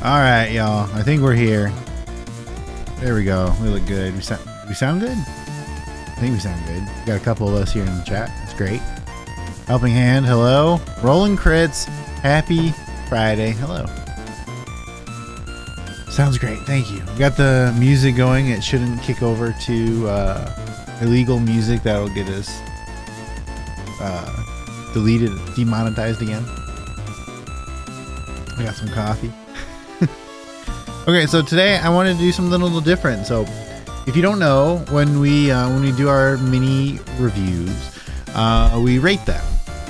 All right, y'all. I think we're here. There we go. We look good. We sound good? I think we sound good. We got a couple of us here in the chat. That's great. Helping Hand, hello. Rolling Crits, happy Friday. Hello. Sounds great. Thank you. We got the music going. It shouldn't kick over to illegal music. That'll get us deleted, demonetized again. I got some coffee. Okay, so today I wanted to do something a little different. So if you don't know, when we do our mini reviews, we rate them.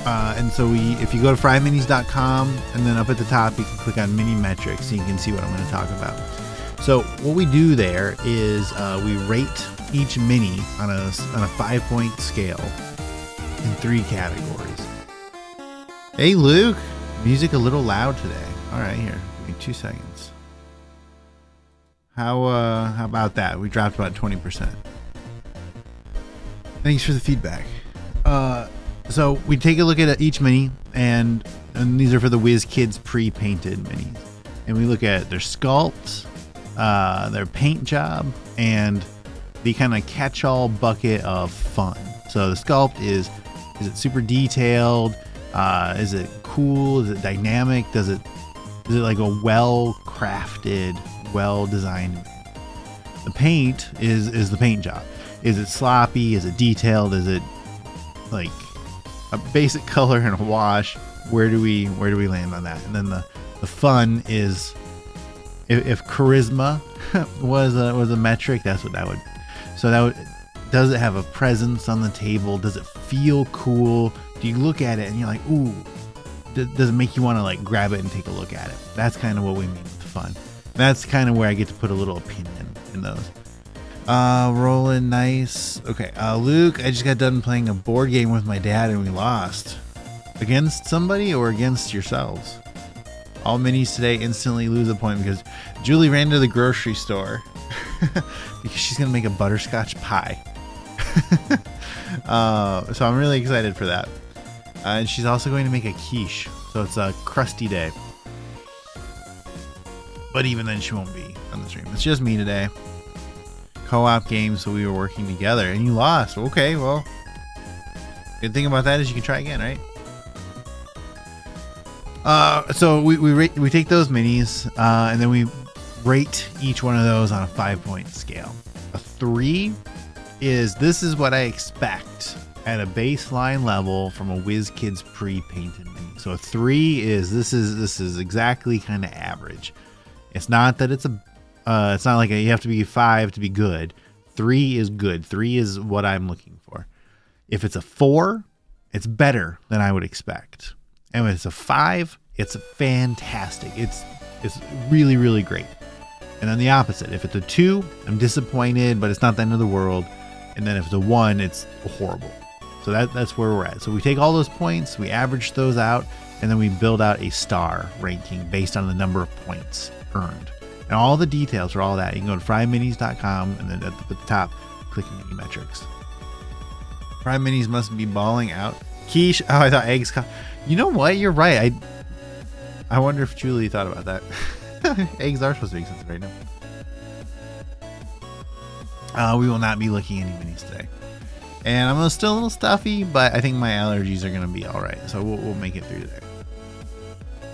And so if you go to FryMinis.com and then up at the top, you can click on mini metrics so you can see what I'm going to talk about. So what we do there is we rate each mini on a 5-point scale in 3 categories. Hey, Luke, music a little loud today. All right, here, give me 2 seconds. How about that? We dropped about 20%. Thanks for the feedback. So we take a look at each mini, and these are for the WizKids pre-painted minis. And we look at their sculpt, their paint job, and the kind of catch-all bucket of fun. So the sculpt is it super detailed? Is it cool? Is it dynamic? Is it like a well-crafted, well-designed mini? The paint is the paint job. Is it sloppy? Is it detailed? Is it like a basic color and a wash? Where do we land on that? And then the fun is if charisma was a metric, that's what that would be. So does it have a presence on the table? Does it feel cool? Do you look at it and you're like, ooh, does it make you want to like grab it and take a look at it? That's kind of what we mean with fun. That's kind of where I get to put a little opinion in those. Rolling nice. Okay, Luke, I just got done playing a board game with my dad and we lost. Against somebody or against yourselves? All minis today instantly lose a point because Julie ran to the grocery store because she's going to make a butterscotch pie. So I'm really excited for that. And she's also going to make a quiche. So it's a crusty day. But even then she won't be on the stream. It's just me today. Co-op game, so we were working together and you lost. Okay, well, good thing about that is you can try again, right? So we take those minis and then we rate each one of those on a 5-point scale. A 3 is this is what I expect at a baseline level from a WizKids pre-painted mini. So a 3 is this is exactly kind of average. It's not that it's not like you have to be 5 to be good. 3 is good. 3 is what I'm looking for. If it's a 4, it's better than I would expect. And when it's a 5, it's fantastic. It's really, really great. And then the opposite. If it's a 2, I'm disappointed, but it's not the end of the world. And then if it's a 1, it's horrible. So that's where we're at. So we take all those points, we average those out, and then we build out a star ranking based on the number of points earned. And all the details for all that, you can go to FryMinis.com and then at the top, click mini metrics. FryMinis must be balling out. Quiche. Oh, I thought eggs. You know what? You're right. I wonder if Julie thought about that. Eggs are supposed to be expensive right now. We will not be looking at any minis today. And I'm still a little stuffy, but I think my allergies are going to be all right. So we'll make it through today.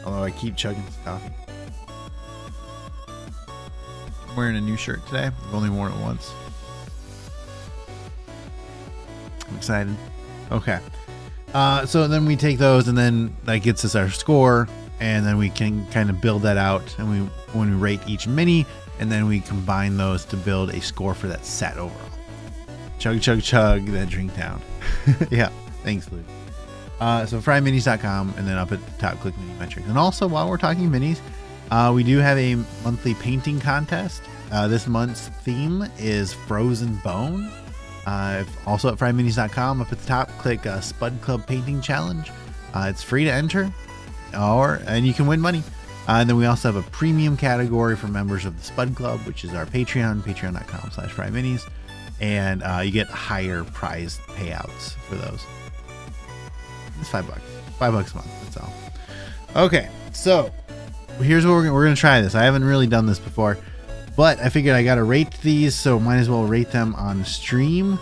Although I keep chugging this coffee. I'm wearing a new shirt today. I've only worn it once. I'm excited. Okay. So then we take those and then that gets us our score. And then we can kind of build that out. And when we rate each mini, and then we combine those to build a score for that set overall. Chug, chug, chug, that drink down. Yeah, thanks, Luke. So FryMinis.com, and then up at the top, click mini metrics. And also, while we're talking minis, we do have a monthly painting contest. This month's theme is Frozen Bone. Also at FryMinis.com, up at the top, click Spud Club Painting Challenge. It's free to enter, and you can win money. And then we also have a premium category for members of the Spud Club, which is our Patreon, patreon.com/FryMinis. And you get higher prize payouts for those. It's $5. $5 a month, that's all. Okay, so here's what we're gonna try this. I haven't really done this before, but I figured I gotta rate these, so might as well rate them on stream.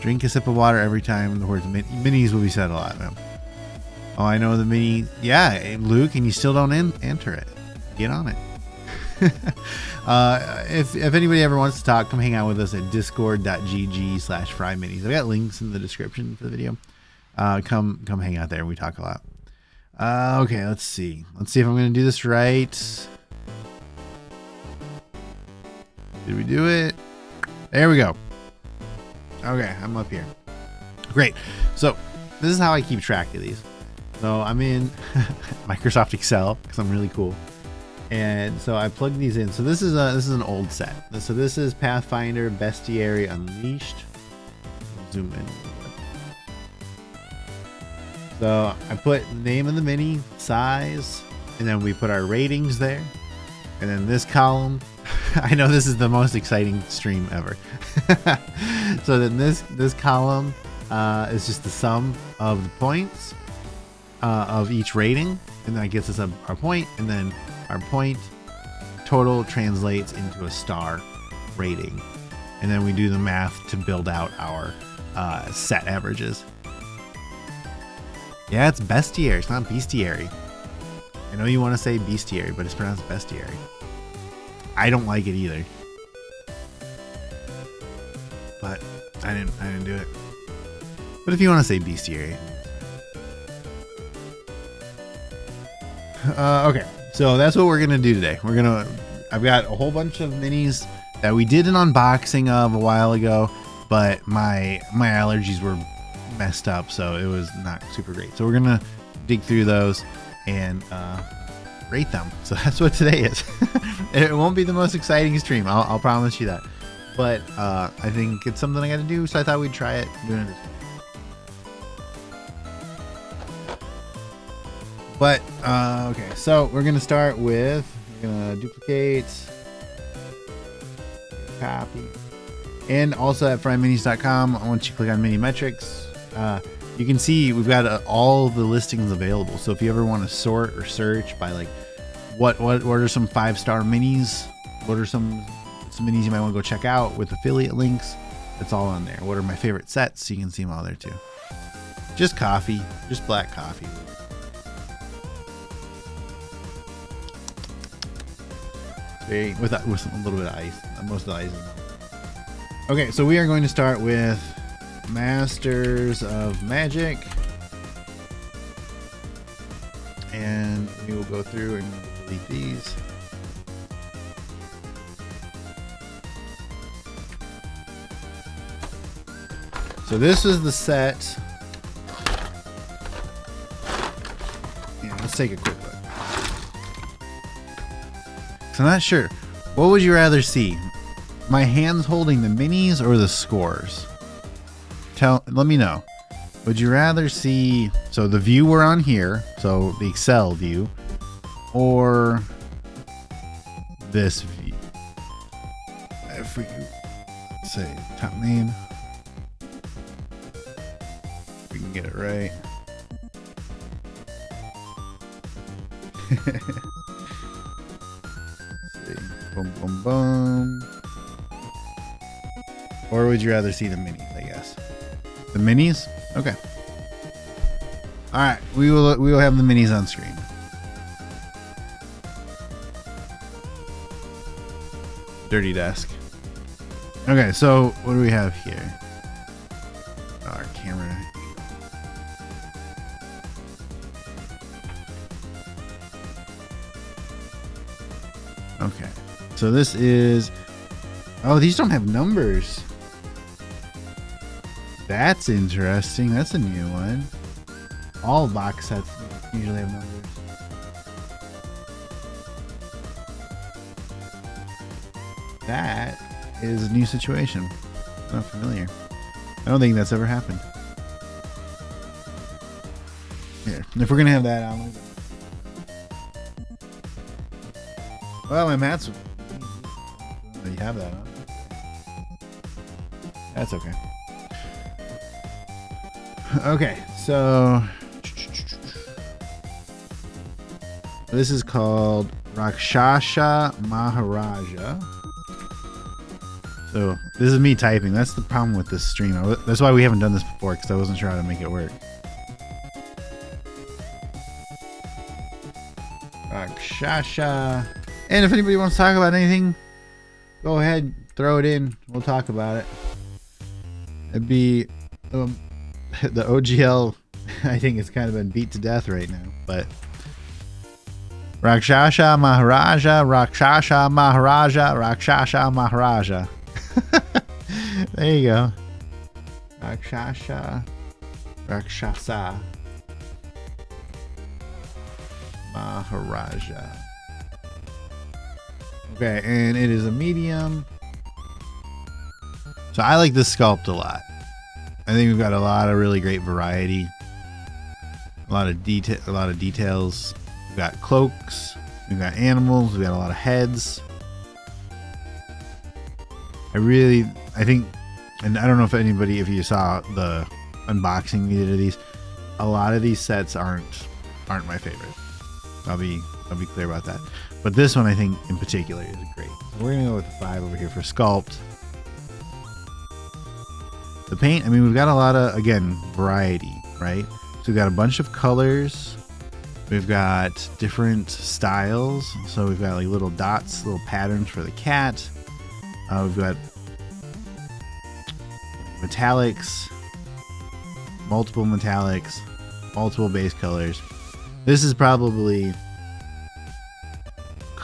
Drink a sip of water every time the words minis will be said a lot. Oh, I know the mini. Yeah, Luke, and you still don't enter it. Get on it. If anybody ever wants to talk, come hang out with us at discord.gg/FryMinis. I've got links in the description for the video. Come hang out there, and we talk a lot. Okay, let's see if I'm gonna do this right. Did we do it? There we go. Okay, I'm up here. Great. So this is how I keep track of these. So I'm in Microsoft Excel because I'm really cool. And so I plug these in. So this is an old set. So this is Pathfinder Bestiary Unleashed. Zoom in. So I put the name of the mini, size, and then we put our ratings there. And then this column, I know this is the most exciting stream ever. So then this column is just the sum of the points of each rating, and that gets us our point, and then our point total translates into a star rating, and then we do the math to build out our set averages. Yeah, it's bestiary, it's not bestiary. I know you want to say bestiary, but it's pronounced bestiary. I don't like it either, but I didn't do it. But if you want to say bestiary. Okay, so that's what we're gonna do today. I've got a whole bunch of minis that we did an unboxing of a while ago, but my allergies were messed up, so it was not super great. So we're gonna dig through those and rate them. So that's what today is. It won't be the most exciting stream, I'll promise you that, but I think it's something I gotta do, so I thought we'd try it doing it this way. But okay, so we're gonna start with, we're gonna duplicate, copy, and also at FryMinis.com, once you click on mini metrics, you can see we've got all the listings available. So if you ever want to sort or search by like what are some 5-star minis, what are some minis you might want to go check out with affiliate links, it's all on there. What are my favorite sets? You can see them all there too. Just coffee, just black coffee. With a little bit of ice. Most of the ice is melted. Okay, so we are going to start with Masters of Magic, and we will go through and delete these. So this is the set. Yeah, let's take a quick look. So I'm not sure. What would you rather see? My hands holding the minis or the scores? Let me know. Would you rather see, so the view we're on here, so the Excel view, or this view? If we say top main, we can get it right. Boom, boom, boom. Or would you rather see the minis, I guess? The minis? Okay. Alright, we will have the minis on screen. Dirty desk. Okay, so what do we have here? Our camera. Okay. So this is, oh, these don't have numbers. That's interesting. That's a new one. All box sets usually have numbers. That is a new situation. I'm not familiar. I don't think that's ever happened. Here, if we're gonna have that on. Well, my mats. You have that on. That's okay. Okay, so This is called Rakshasa Maharaja. So this is me typing. That's the problem with this stream. That's why we haven't done this before, because I wasn't sure how to make it work. Rakshasa. And if anybody wants to talk about anything, go ahead, throw it in. We'll talk about it. It'd be the OGL. I think it's kind of been beat to death right now, but Rakshasa Maharaja, Rakshasa Maharaja, Rakshasa Maharaja. There you go. Rakshasa Maharaja. Okay, and it is a medium. So I like this sculpt a lot. I think we've got a lot of really great variety. A lot of details. We've got cloaks, we've got animals, we've got a lot of heads. I think, and I don't know if you saw the unboxing we did of these, a lot of these sets aren't my favorite. I'll be clear about that. But this one I think in particular is great. So we're gonna go with the 5 over here for sculpt. The paint, I mean, we've got a lot of, again, variety, right? So we've got a bunch of colors. We've got different styles. So we've got like little dots, little patterns for the cat. We've got metallics, multiple metallics, multiple base colors. This is probably,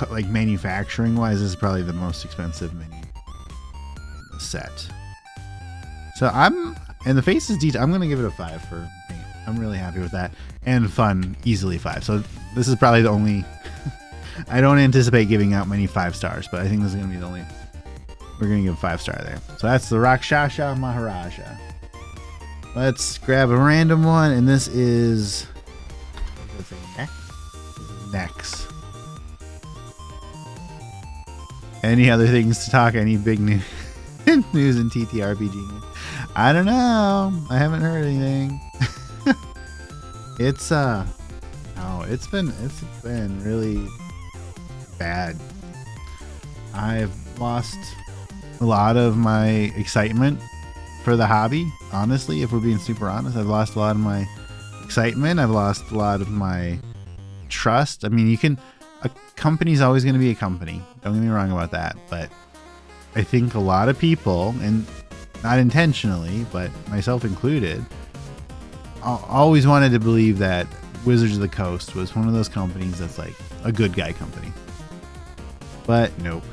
like manufacturing wise, this is probably the most expensive mini in the set. So and the face is detailed. I'm going to give it a 5 for paint. I'm really happy with that. And fun, easily 5. So this is probably the only, I don't anticipate giving out many 5 stars, but I think this is going to be the only, we're going to give 5-star there. So that's the Rakshasa Maharaja. Let's grab a random one, and this is, let's say next. Any other things to talk? Any big news in TTRPG news? I don't know. I haven't heard anything. It's been really bad. I've lost a lot of my excitement for the hobby. Honestly, if we're being super honest, I've lost a lot of my excitement. I've lost a lot of my trust. I mean, a company's always going to be a company. Don't get me wrong about that. But I think a lot of people, and not intentionally, but myself included, always wanted to believe that Wizards of the Coast was one of those companies that's like a good guy company. But nope.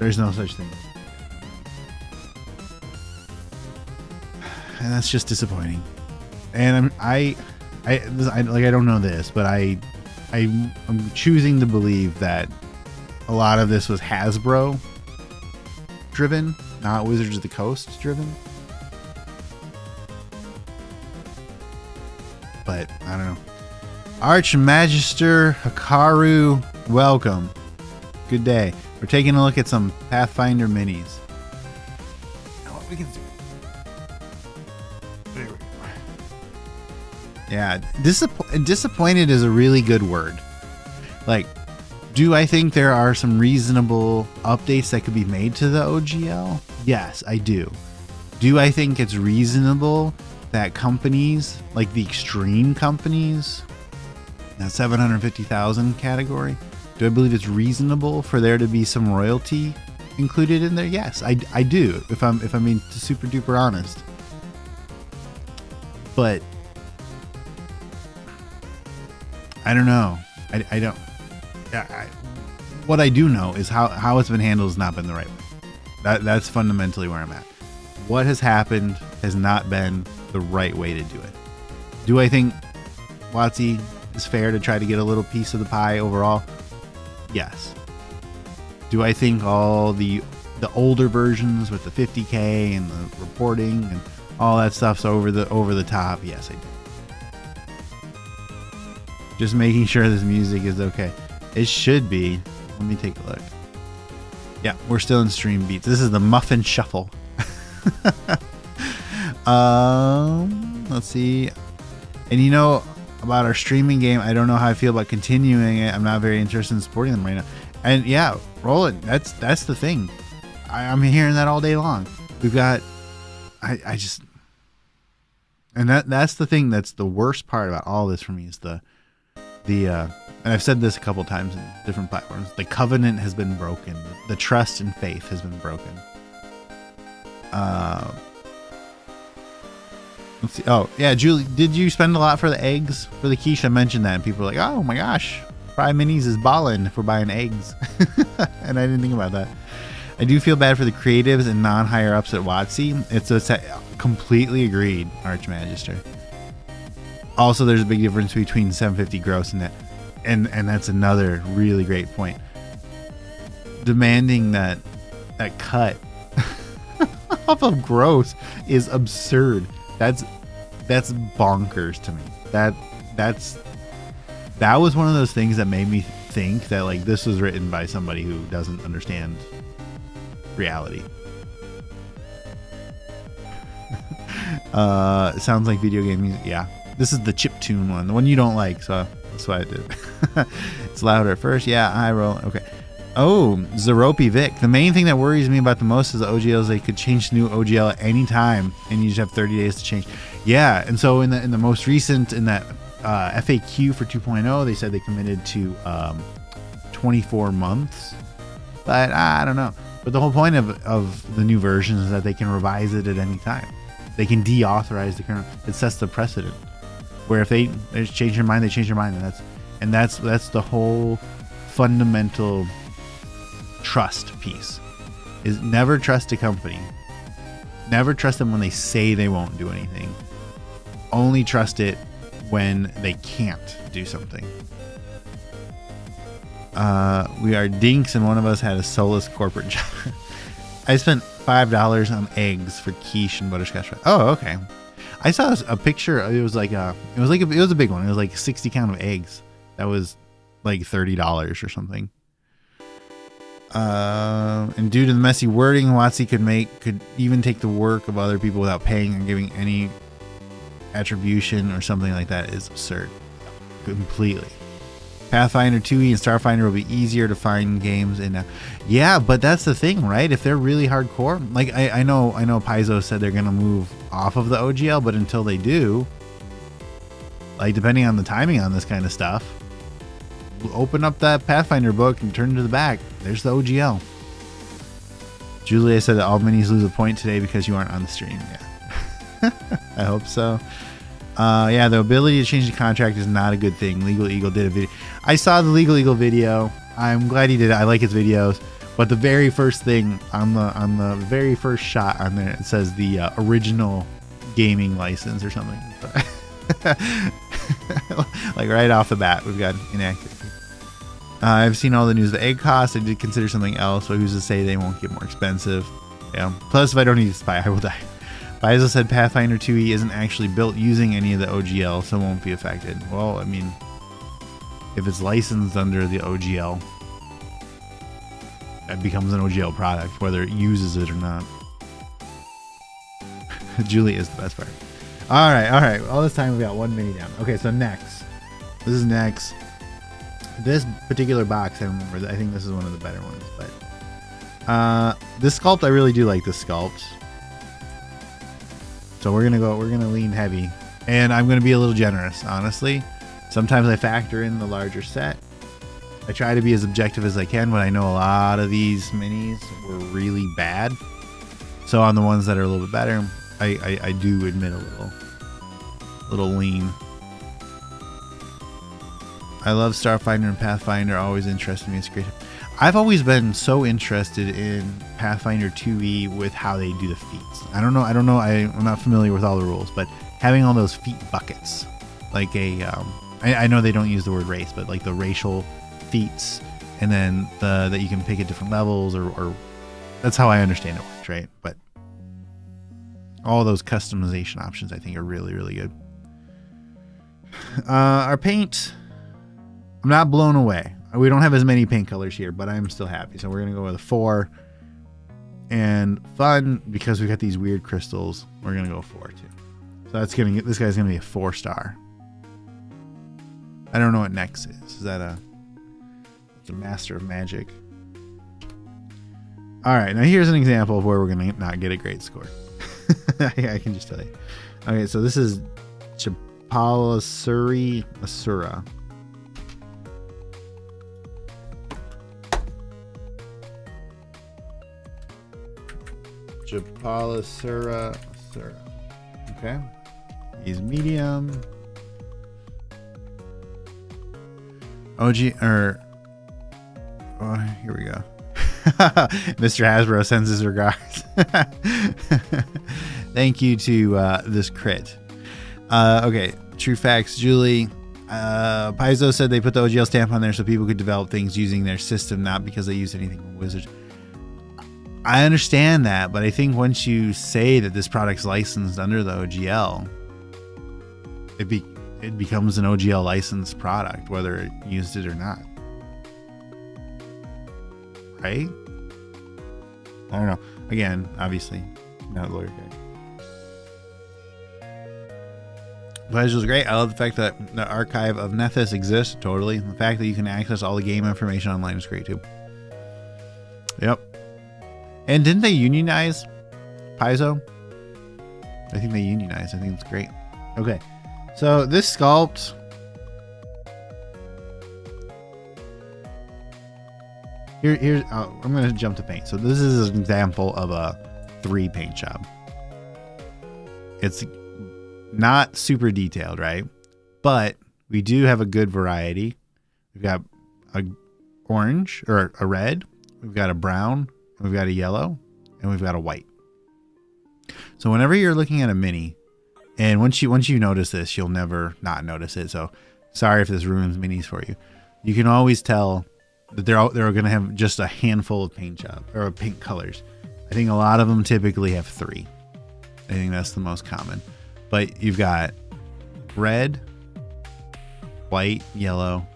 There's no such thing. And that's just disappointing. And I don't know this, but I'm choosing to believe that a lot of this was Hasbro driven, not Wizards of the Coast driven. But I don't know. Archmagister Hikaru, welcome. Good day. We're taking a look at some Pathfinder Minis. Now what we can do. There we go. Yeah, disappointed is a really good word. Like, do I think there are some reasonable updates that could be made to the OGL? Yes, I do. Do I think it's reasonable that companies, like the extreme companies, that 750,000 category, do I believe it's reasonable for there to be some royalty included in there? Yes, I do. If I'm being super duper honest. But I don't know. I don't. What I do know is how it's been handled has not been the right way. That's fundamentally where I'm at. What has happened has not been the right way to do it. Do I think WotC is fair to try to get a little piece of the pie overall? Yes. Do I think all the older versions with the 50K and the reporting and all that stuff's over the top? Yes, I do. Just making sure this music is okay. It should be. Let me take a look. Yeah, we're still in Streambeats. This is the Muffin Shuffle. Let's see. And about our streaming game. I don't know how I feel about continuing it. I'm not very interested in supporting them right now. And yeah, roll it. That's the thing. I'm hearing that all day long. We've got, I just, and that's the thing. That's the worst part about all this for me is the and I've said this a couple times in different platforms. The covenant has been broken. The trust and faith has been broken. Let's see. Oh yeah, Julie, did you spend a lot for the eggs for the quiche? I mentioned that, and people were like, "Oh my gosh, FryMinis is ballin' for buying eggs," and I didn't think about that. I do feel bad for the creatives and non-higher ups at WotC. It's completely agreed, Archmagister. Also, there's a big difference between 750 gross and that, and that's another really great point. Demanding that cut off of gross is absurd. That's bonkers to me. That was one of those things that made me think that like this was written by somebody who doesn't understand reality. Sounds like video game music. Yeah, this is the chiptune one, the one you don't like, so that's why I did. It's louder at first. Yeah, I roll. Okay. Oh, Zeropi Vic. The main thing that worries me about the most is the OGLs. They could change to new OGL at any time, and you just have 30 days to change. Yeah, and so in the most recent, in that FAQ for 2.0, they said they committed to 24 months. But I don't know. But the whole point of the new version is that they can revise it at any time. They can deauthorize the current. It sets the precedent. Where if they change their mind, they change their mind, and that's the whole fundamental trust piece. Is never trust a company. Never trust them when they say they won't do anything. Only trust it when they can't do something. We are dinks, and one of us had a soulless corporate job. I spent $5 on eggs for quiche and butterscotch. Oh, okay. I saw a picture. It was a big one. It was like 60 count of eggs. That was like $30 or something. And due to the messy wording WotC could even take the work of other people without paying or giving any attribution or something like that is absurd. Completely. Pathfinder 2e and Starfinder will be easier to find games in. Yeah, but that's the thing, right? If they're really hardcore, like I know Paizo said they're gonna move off of the OGL, but until they do, like depending on the timing on this kind of stuff, open up that Pathfinder book and turn to the back. There's the OGL. Julia said that all minis lose a point today because you aren't on the stream. Yeah, I hope so. Yeah, the ability to change the contract is not a good thing. Legal Eagle did a video. I saw the Legal Eagle video. I'm glad he did it. I like his videos. But the very first thing on the very first shot on there, it says the original gaming license or something. Like right off the bat, we've got inaccuracy. I've seen all the news. The egg cost. I did consider something else, but who's to say they won't get more expensive? Yeah. Plus, if I don't need to spy, I will die. Paizo said Pathfinder 2e isn't actually built using any of the OGL, so it won't be affected. Well, I mean, if it's licensed under the OGL, it becomes an OGL product, whether it uses it or not. Julie is the best part. All right. All this time we got one mini down. Okay, so next. This is next. This particular box, I remember. I think this is one of the better ones, but this sculpt, I really do like this sculpt. So we're gonna lean heavy, and I'm gonna be a little generous, honestly. Sometimes I factor in the larger set. I try to be as objective as I can, but I know a lot of these minis were really bad. So on the ones that are a little bit better, I do admit a little lean. I love Starfinder and Pathfinder, always interested me. It's great. I've always been so interested in Pathfinder 2e with how they do the feats. I don't know. I'm not familiar with all the rules, but having all those feat buckets, like I know they don't use the word race, but like the racial feats, and then that you can pick at different levels, or that's how I understand it works, right? But all those customization options, I think, are really, really good. Our paint, I'm not blown away. We don't have as many paint colors here, but I'm still happy. So we're going to go with a 4. And fun, because we got these weird crystals, we're going to go 4 too. So that's going to get, this guy's going to be a 4-star. I don't know what next is. Is that it's a master of magic? All right, now here's an example of where we're gonna not get a great score. I can just tell you. Okay, so this is Chapalisuri Asura. Chapalisura Asura. Okay. He's medium. OG, or oh, here we go. Mr. Hasbro sends his regards. Thank you to this crit. Okay, true facts. Julie, Paizo said they put the OGL stamp on there so people could develop things using their system, not because they used anything from Wizards. I understand that, but I think once you say that this product's licensed under the OGL, it becomes an OGL licensed product, whether it used it or not. Right? I don't know. Again, obviously, not a lawyer guy. Pledge was great. I love the fact that the archive of Nethys exists. Totally. The fact that you can access all the game information online is great too. Yep. And didn't they unionize Paizo? I think they unionized. I think it's great. Okay. So this sculpt, here's I'm going to jump to paint. So this is an example of a 3 paint job. It's not super detailed, right? But we do have a good variety. We've got a orange or a red. We've got a brown. We've got a yellow. And we've got a white. So whenever you're looking at a mini, and once you notice this, you'll never not notice it. So sorry if this ruins minis for you. You can always tell that they're going to have just a handful of paint job or paint colors. I think a lot of them typically have 3. I think that's the most common. But you've got red, white, yellow.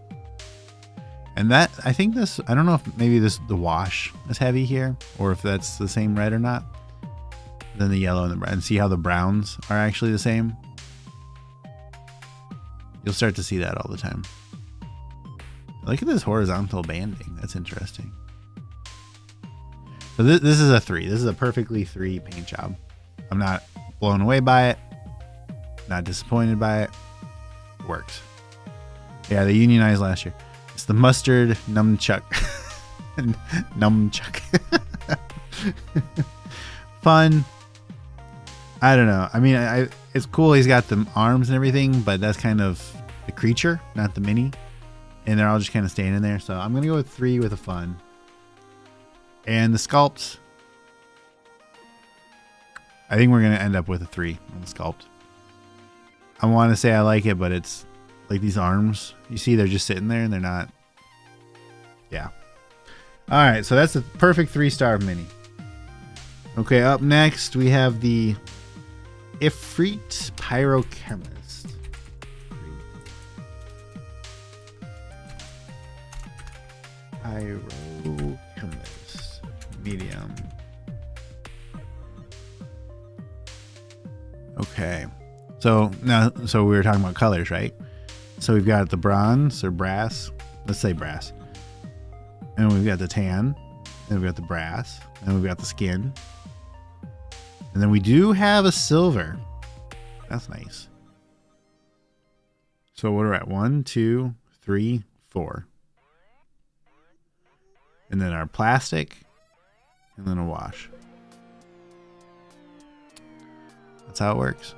And that, I think this, I don't know if maybe the wash is heavy here or if that's the same red or not. Then the yellow and the brown. And see how the browns are actually the same? You'll start to see that all the time. Look at this horizontal banding. That's interesting. So this is a 3. This is a perfectly 3 paint job. I'm not blown away by it. Not disappointed by it. It works. Yeah, they unionized last year. It's the mustard numchuck. Numchuck. Fun. I don't know. I mean, it's cool. He's got the arms and everything, but that's kind of the creature, not the mini. And they're all just kind of standing there. So I'm going to go with 3 with a fun. And the sculpt, I think we're going to end up with a 3 on the sculpt. I want to say I like it, but it's like these arms. You see, they're just sitting there and they're not. Yeah. All right. So that's a perfect 3-star mini. Okay. Up next, we have the Ifrit Pyrochemist. Pyrochemist. Medium. Okay. So we were talking about colors, right? So we've got the bronze or brass. Let's say brass. And we've got the tan. And we've got the brass. And we've got the skin. And then we do have a silver. That's nice. So what are we at? 1, 2, 3, 4. And then our plastic. And then a wash. That's how it works.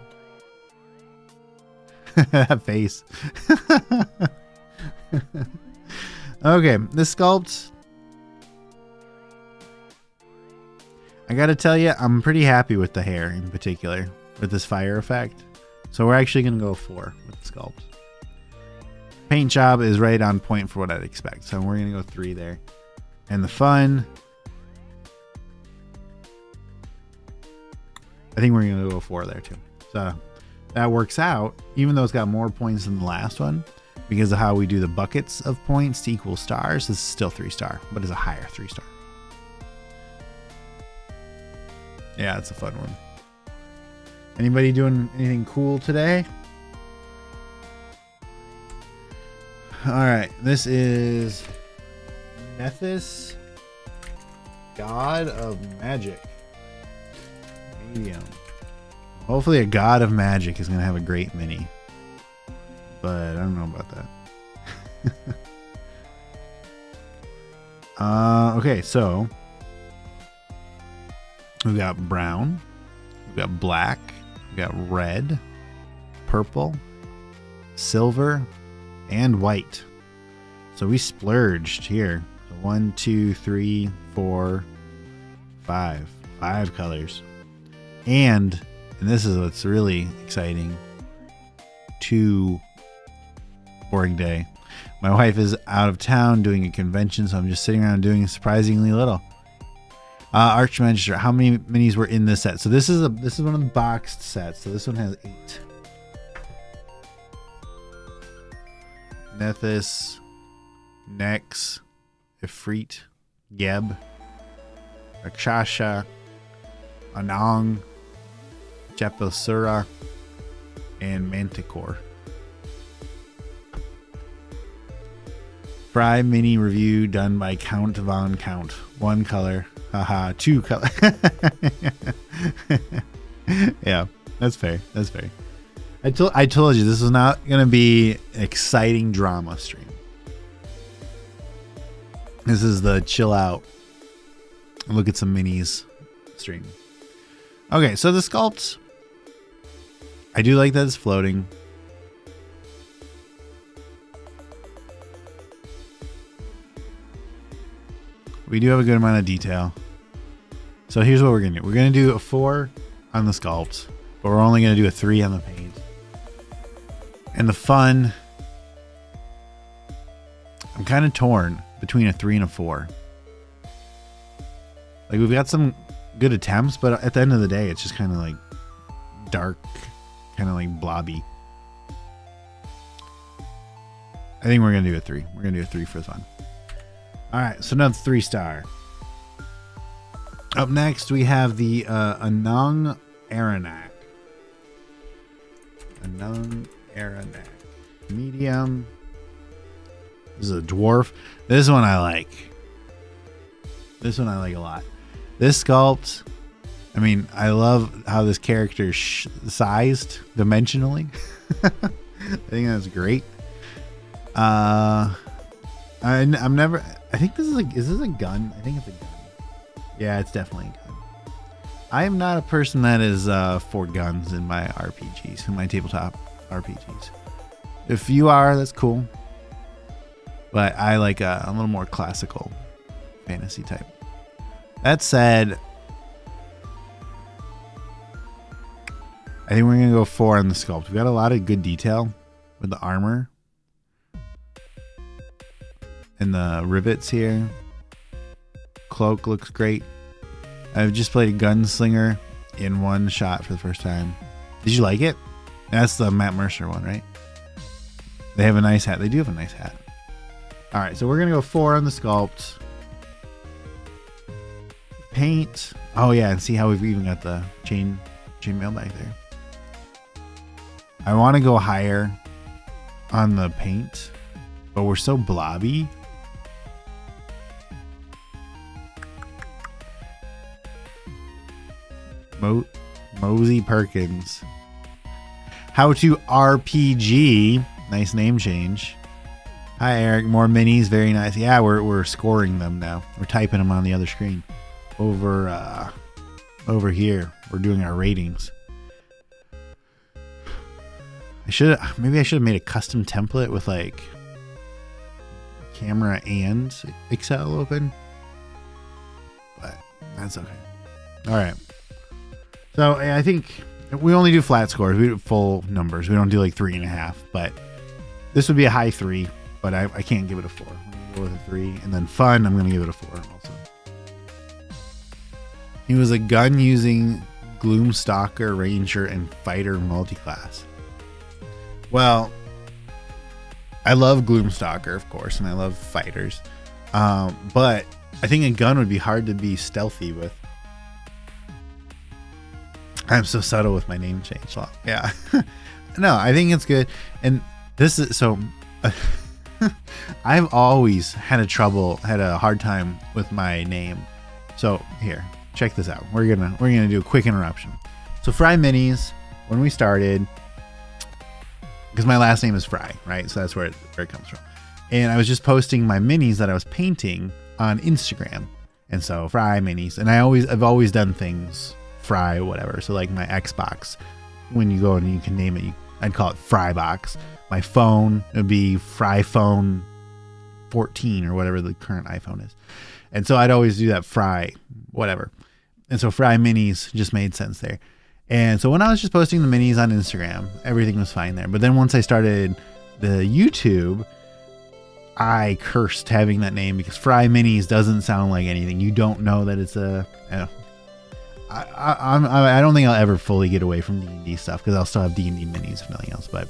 That face. Okay, this sculpt. I gotta tell you, I'm pretty happy with the hair in particular, with this fire effect. So we're actually gonna go 4 with the sculpt. Paint job is right on point for what I'd expect. So we're gonna go 3 there. And the fun, I think we're gonna go 4 there too. So that works out, even though it's got more points than the last one, because of how we do the buckets of points to equal stars. This is still 3-star, but it's a higher 3-star. Yeah, it's a fun one. Anybody doing anything cool today? All right, this is Nethys, God of Magic. Medium. Hopefully a God of Magic is going to have a great mini. But I don't know about that. Okay, so we've got brown, we've got black, we've got red, purple, silver, and white. So we splurged here. So 1, 2, 3, 4, 5. 5 colors. And this is what's really exciting. 2 boring day. My wife is out of town doing a convention, so I'm just sitting around doing surprisingly little. Archmagister, how many minis were in this set? So this is one of the boxed sets. So this one has 8. Nethys, Nex, Ifrit, Geb, Rakshasha, Anang, Chapelsura, and Manticore. Fry mini review done by Count Von Count. 1 color. Haha, 2 color. Yeah, that's fair. That's fair. I told you this was not going to be an exciting drama stream. This is the chill out, look at some minis stream. Okay, so the sculpt, I do like that it's floating. We do have a good amount of detail. So here's what we're going to do. We're going to do a 4 on the sculpt, but we're only going to do a 3 on the paint. And the fun, I'm kind of torn between a 3 and a 4. Like, we've got some good attempts, but at the end of the day, it's just kind of like dark, kind of like blobby. I think we're going to do a 3. We're going to do a 3 for fun. All right, so now the 3-star. Up next, we have the Anang Aranak. Anang Aranak. Medium. This is a dwarf. This one I like. This one I like a lot. This sculpt, I mean, I love how this character is sized dimensionally. I think that's great. I'm never. I think this is is this a gun? I think it's a gun. Yeah, it's definitely a gun. I am not a person that is for guns in my RPGs, in my tabletop RPGs. If you are, that's cool. But I like a little more classical fantasy type. That said, I think we're going to go 4 on the sculpt. We've got a lot of good detail with the armor. And the rivets here. Cloak looks great. I've just played a gunslinger in one shot for the first time. Did you like it? That's the Matt Mercer one, right? They have a nice hat. They do have a nice hat. All right, so we're going to go 4 on the sculpt. Paint. Oh, yeah, and see how we've even got the chainmail back there. I want to go higher on the paint, but we're so blobby. Mosey Perkins. How to RPG. Nice name change. Hi, Eric. More minis. Very nice. Yeah, we're scoring them now. We're typing them on the other screen. Over here, we're doing our ratings. Maybe I should have made a custom template with like camera and Excel open, but that's okay. All right. So I think we only do flat scores. We do full numbers. We don't do like 3.5, but this would be a high 3, but I can't give it a 4. I'm going to go with a 3. And then fun, I'm going to give it a 4 also. He was a gun using Gloomstalker, Ranger, and Fighter multiclass. Well, I love Gloomstalker, of course, and I love fighters. But I think a gun would be hard to be stealthy with. I'm so subtle with my name change. Yeah. No, I think it's good. And this is so I've always had a hard time with my name. So here, check this out. We're gonna do a quick interruption. So FryMinis, when we started, because my last name is Fry, right? So that's where it comes from. And I was just posting my minis that I was painting on Instagram. And so FryMinis, and I've always done things Fry whatever. So like my Xbox, when you go and you can name it, I'd call it Frybox. My phone would be FryPhone 14 or whatever the current iPhone is. And so I'd always do that Fry whatever. And so FryMinis just made sense there. And so when I was just posting the minis on Instagram, everything was fine there. But then once I started the YouTube, I cursed having that name because FryMinis doesn't sound like anything. You don't know that it's a. I don't think I'll ever fully get away from D&D stuff because I'll still have D&D minis if nothing else. But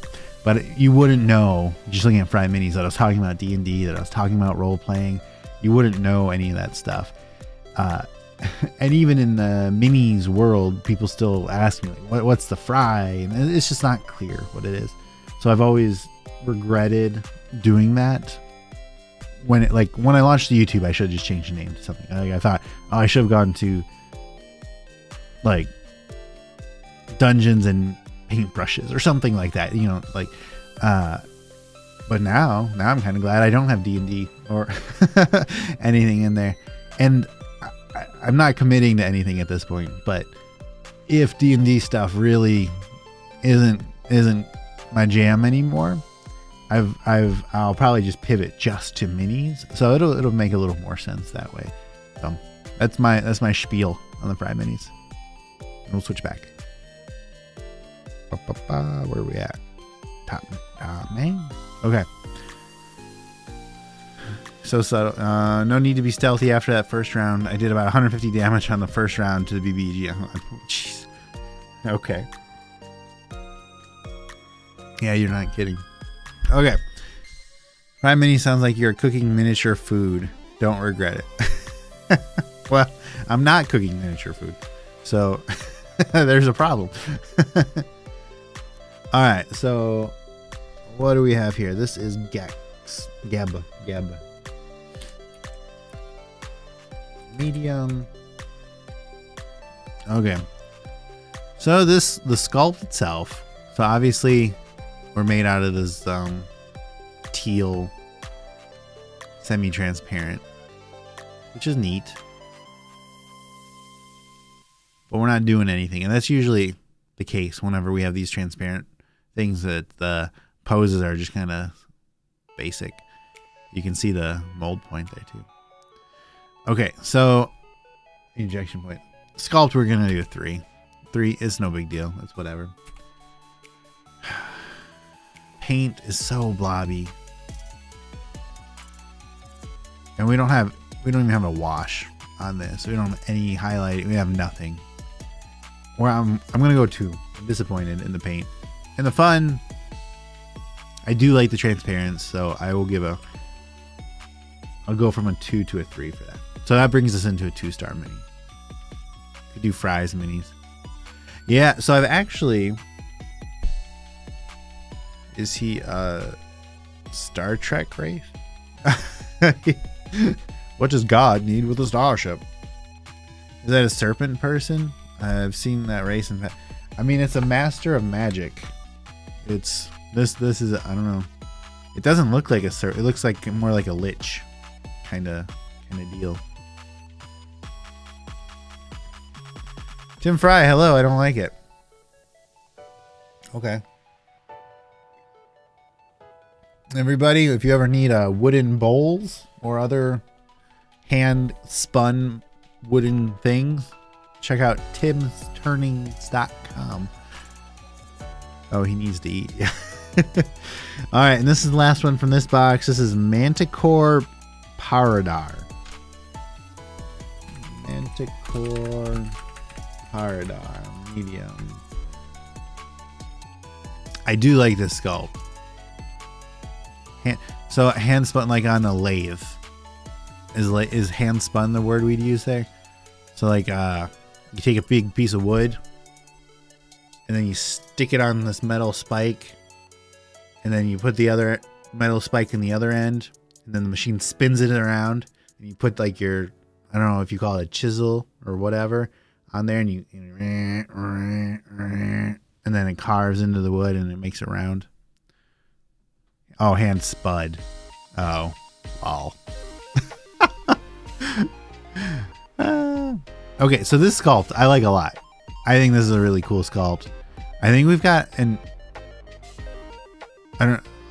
you wouldn't know just looking at FryMinis that I was talking about D&D, that I was talking about role playing. You wouldn't know any of that stuff. And even in the minis world, people still ask me, like, what's the Fry? And it's just not clear what it is. So I've always regretted doing that. When I launched the YouTube, I should have just changed the name to something. I thought, I should have gone to like Dungeons and Paintbrushes or something like that, but now I'm kind of glad I don't have D&D or anything in there. And I'm not committing to anything at this point, but if D&D stuff really isn't my jam anymore, I'll probably just pivot just to minis. So it'll make a little more sense that way. So that's my spiel on the FryMinis. We'll switch back. Where are we at? Top man. Okay. So subtle. No need to be stealthy after that first round. I did about 150 damage on the first round to the BBG. Jeez. Okay. Yeah, you're not kidding. Okay. FryMini sounds like you're cooking miniature food. Don't regret it. Well, I'm not cooking miniature food. So there's a problem. All right. So what do we have here? This is Gabba. Medium. Okay. So the sculpt itself. So obviously we're made out of this teal semi-transparent, which is neat. But we're not doing anything. And that's usually the case whenever we have these transparent things, that the poses are just kind of basic. You can see the mold point there too. Okay, so injection point. Sculpt, we're going to do 3. 3 is no big deal. That's whatever. Paint is so blobby. And we don't even have a wash on this. We don't have any highlighting. We have nothing. I'm going to go 2. I'm disappointed in the paint. And the fun, I do like the transparency, so I will I'll go from a 2 to a 3 for that. So that brings us into a 2-star mini. Could do Fry's minis. Yeah, so I've actually... Is he a Star Trek race? What does God need with a starship? Is that a serpent person? I've seen that race in fact. I mean, it's a master of magic. It's this is I don't know. It doesn't look like a serpent. It looks like more like a lich kind of deal. Tim Fry, hello. I don't like it. Okay. Everybody, if you ever need wooden bowls or other hand-spun wooden things, check out timsturnings.com. Oh, he needs to eat. All right, and this is the last one from this box. This is Manticore Paradar. Manticore Paradar, medium. I do like this sculpt. So hand spun like on a lathe. Is hand spun the word we'd use there? So like you take a big piece of wood and then you stick it on this metal spike, and then you put the other metal spike in the other end, and then the machine spins it around, and you put like your, I don't know if you call it a chisel or whatever on there, and and then it carves into the wood and it makes it round. Oh, hand spud. Oh, lol. Okay, so this sculpt I like a lot. I think this is a really cool sculpt. I think we've got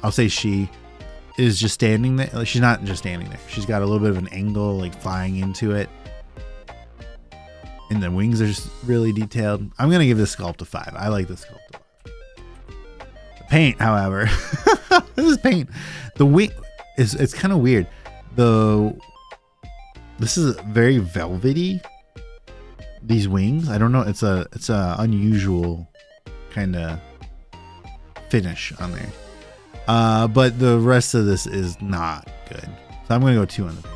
I'll say she is just standing there. Like, she's not just standing there. She's got a little bit of an angle, like flying into it. And the wings are just really detailed. I'm gonna give this sculpt a 5. I like this sculpt a lot. The paint, however, this is paint. The wing it's kind of weird. This is very velvety. These wings, I don't know. It's a unusual kind of finish on there. But the rest of this is not good. So I'm gonna go 2 on the paint.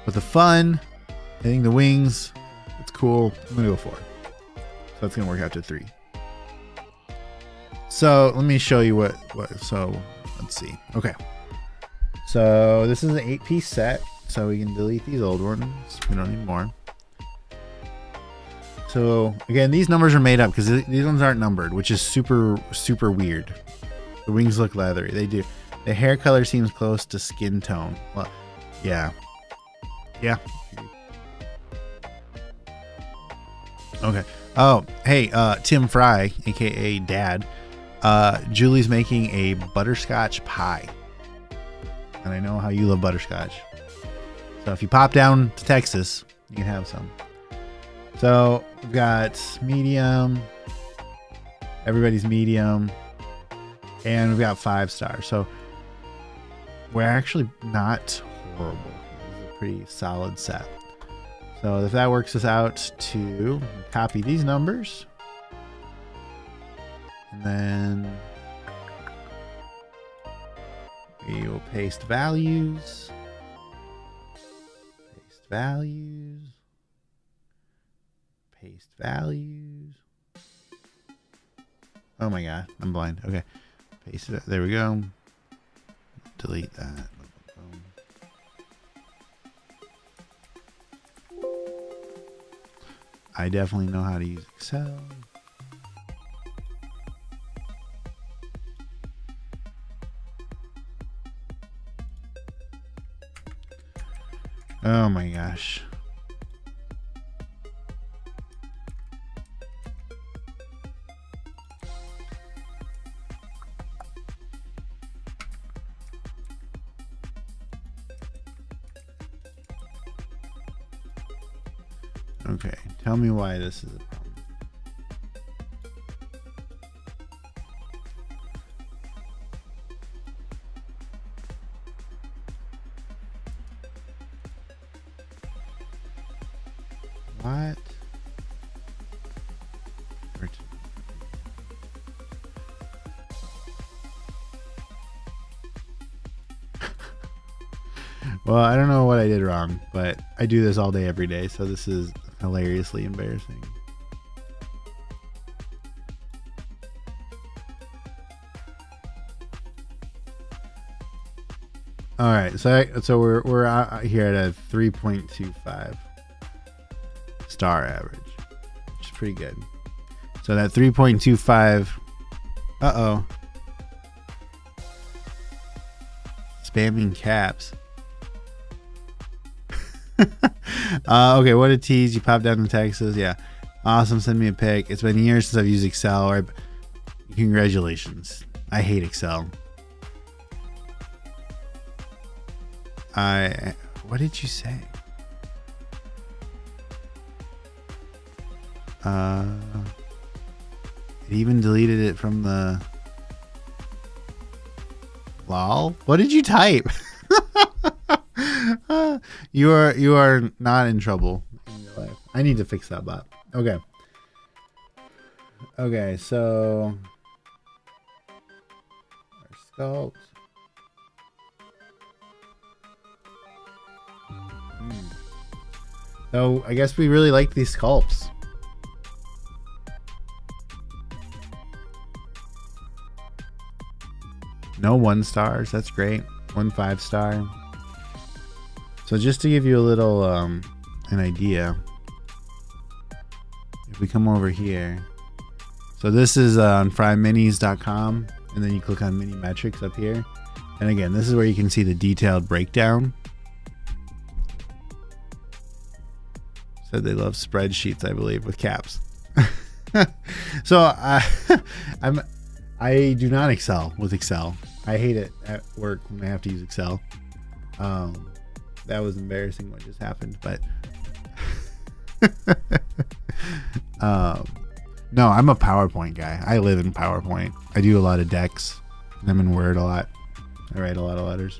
But the fun, I think the wings, it's cool. I'm gonna go 4. So that's gonna work out to 3. So let me show you what. So let's see. Okay. So this is an 8-piece set. So we can delete these old ones. We don't need more. So again, these numbers are made up because these ones aren't numbered, which is super, super weird. The wings look leathery. They do. The hair color seems close to skin tone. Well, yeah. Yeah. Okay. Oh, hey, Tim Fry, aka Dad. Julie's making a butterscotch pie. And I know how you love butterscotch. So if you pop down to Texas, you can have some. So we've got medium, everybody's medium, and we've got 5 stars. So we're actually not horrible. This is a pretty solid set. So if that works us out to copy these numbers, and then we will paste values, paste values. Paste values. Oh my god, I'm blind. Okay, paste it. There we go. Delete that. I definitely know how to use Excel. Oh my gosh. Okay, tell me why this is a problem. What? Well, I don't know what I did wrong, but I do this all day, every day, so this is hilariously embarrassing. All right, so we're out here at a 3.25 star average, which is pretty good. So that 3.25. Spamming caps. Okay, what a tease. You popped down to Texas. Yeah, awesome. Send me a pic. It's been years since I've used Excel. Congratulations. I hate Excel. What did you say? It even deleted it from the lol. What did you type? You are not in trouble in your life. I need to fix that bot. Okay. Okay, so our sculpt. So I guess we really like these sculpts. No 1 stars. That's great. 1 5-star. So just to give you a little an idea, if we come over here, so this is on FryMinis.com, and then you click on mini metrics up here, and again, this is where you can see the detailed breakdown. Said they love spreadsheets, I believe, with caps. So I do not excel with Excel. I hate it at work when I have to use Excel. That was embarrassing what just happened, but no, I'm a PowerPoint guy. I live in PowerPoint. I do a lot of decks. I'm in Word a lot. I write a lot of letters.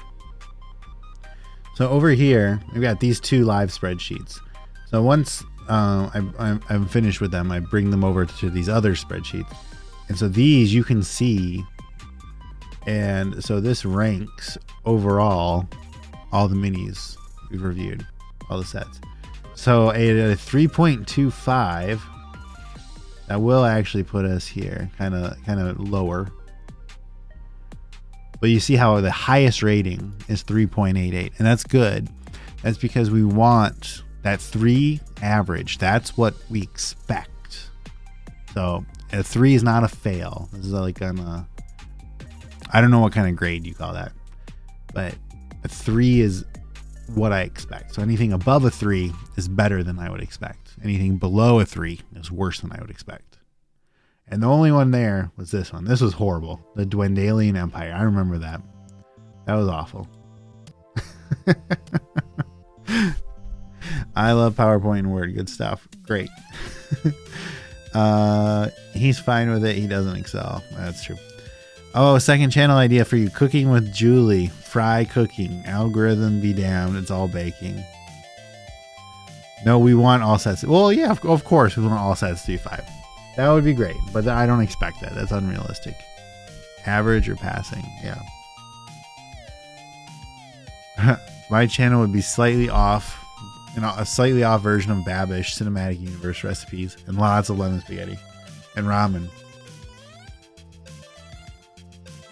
So over here, we've got these 2 live spreadsheets. So once I'm finished with them, I bring them over to these other spreadsheets. And so these you can see, and so this ranks overall all the minis we've reviewed, all the sets. So at a 3.25, that will actually put us here, kind of lower. But you see how the highest rating is 3.88, and that's good. That's because we want that 3 average. That's what we expect. So a 3 is not a fail. This is like on a, I don't know what kind of grade you call that, but a 3 is what I expect. So anything above a 3 is better than I would expect. Anything below a 3 is worse than I would expect. And the only one there was this one. This was horrible. The Dwendalian Empire. I remember that. That was awful. I love PowerPoint and Word. Good stuff. Great. He's fine with it. He doesn't excel. That's true. Oh, second channel idea for you. Cooking with Julie. Fry cooking. Algorithm be damned. It's all baking. No, we want all sets. Well, yeah, of course we want all sets to be 5. That would be great, but I don't expect that. That's unrealistic. Average or passing. Yeah. My channel would be slightly off. You know, a slightly off version of Babish Cinematic Universe recipes and lots of lemon spaghetti and ramen.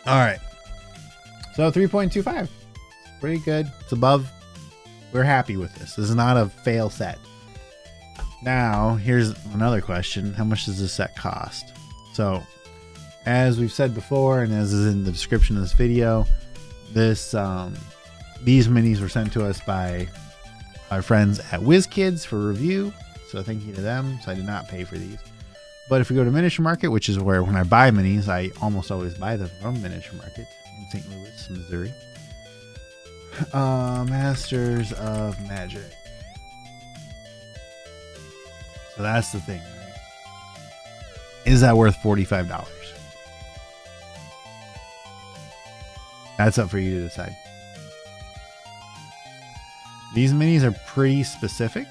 All right. So 3.25. Pretty good. It's above. We're happy with this. This is not a fail set. Now, here's another question. How much does this set cost? So, as we've said before, and as is in the description of this video, these minis were sent to us by our friends at WizKids for review. So thank you to them. So I did not pay for these. But if we go to Miniature Market, which is where when I buy minis, I almost always buy them from Miniature Market in St. Louis, Missouri. Masters of Magic. So that's the thing, right? Is that worth $45? That's up for you to decide. These minis are pretty specific.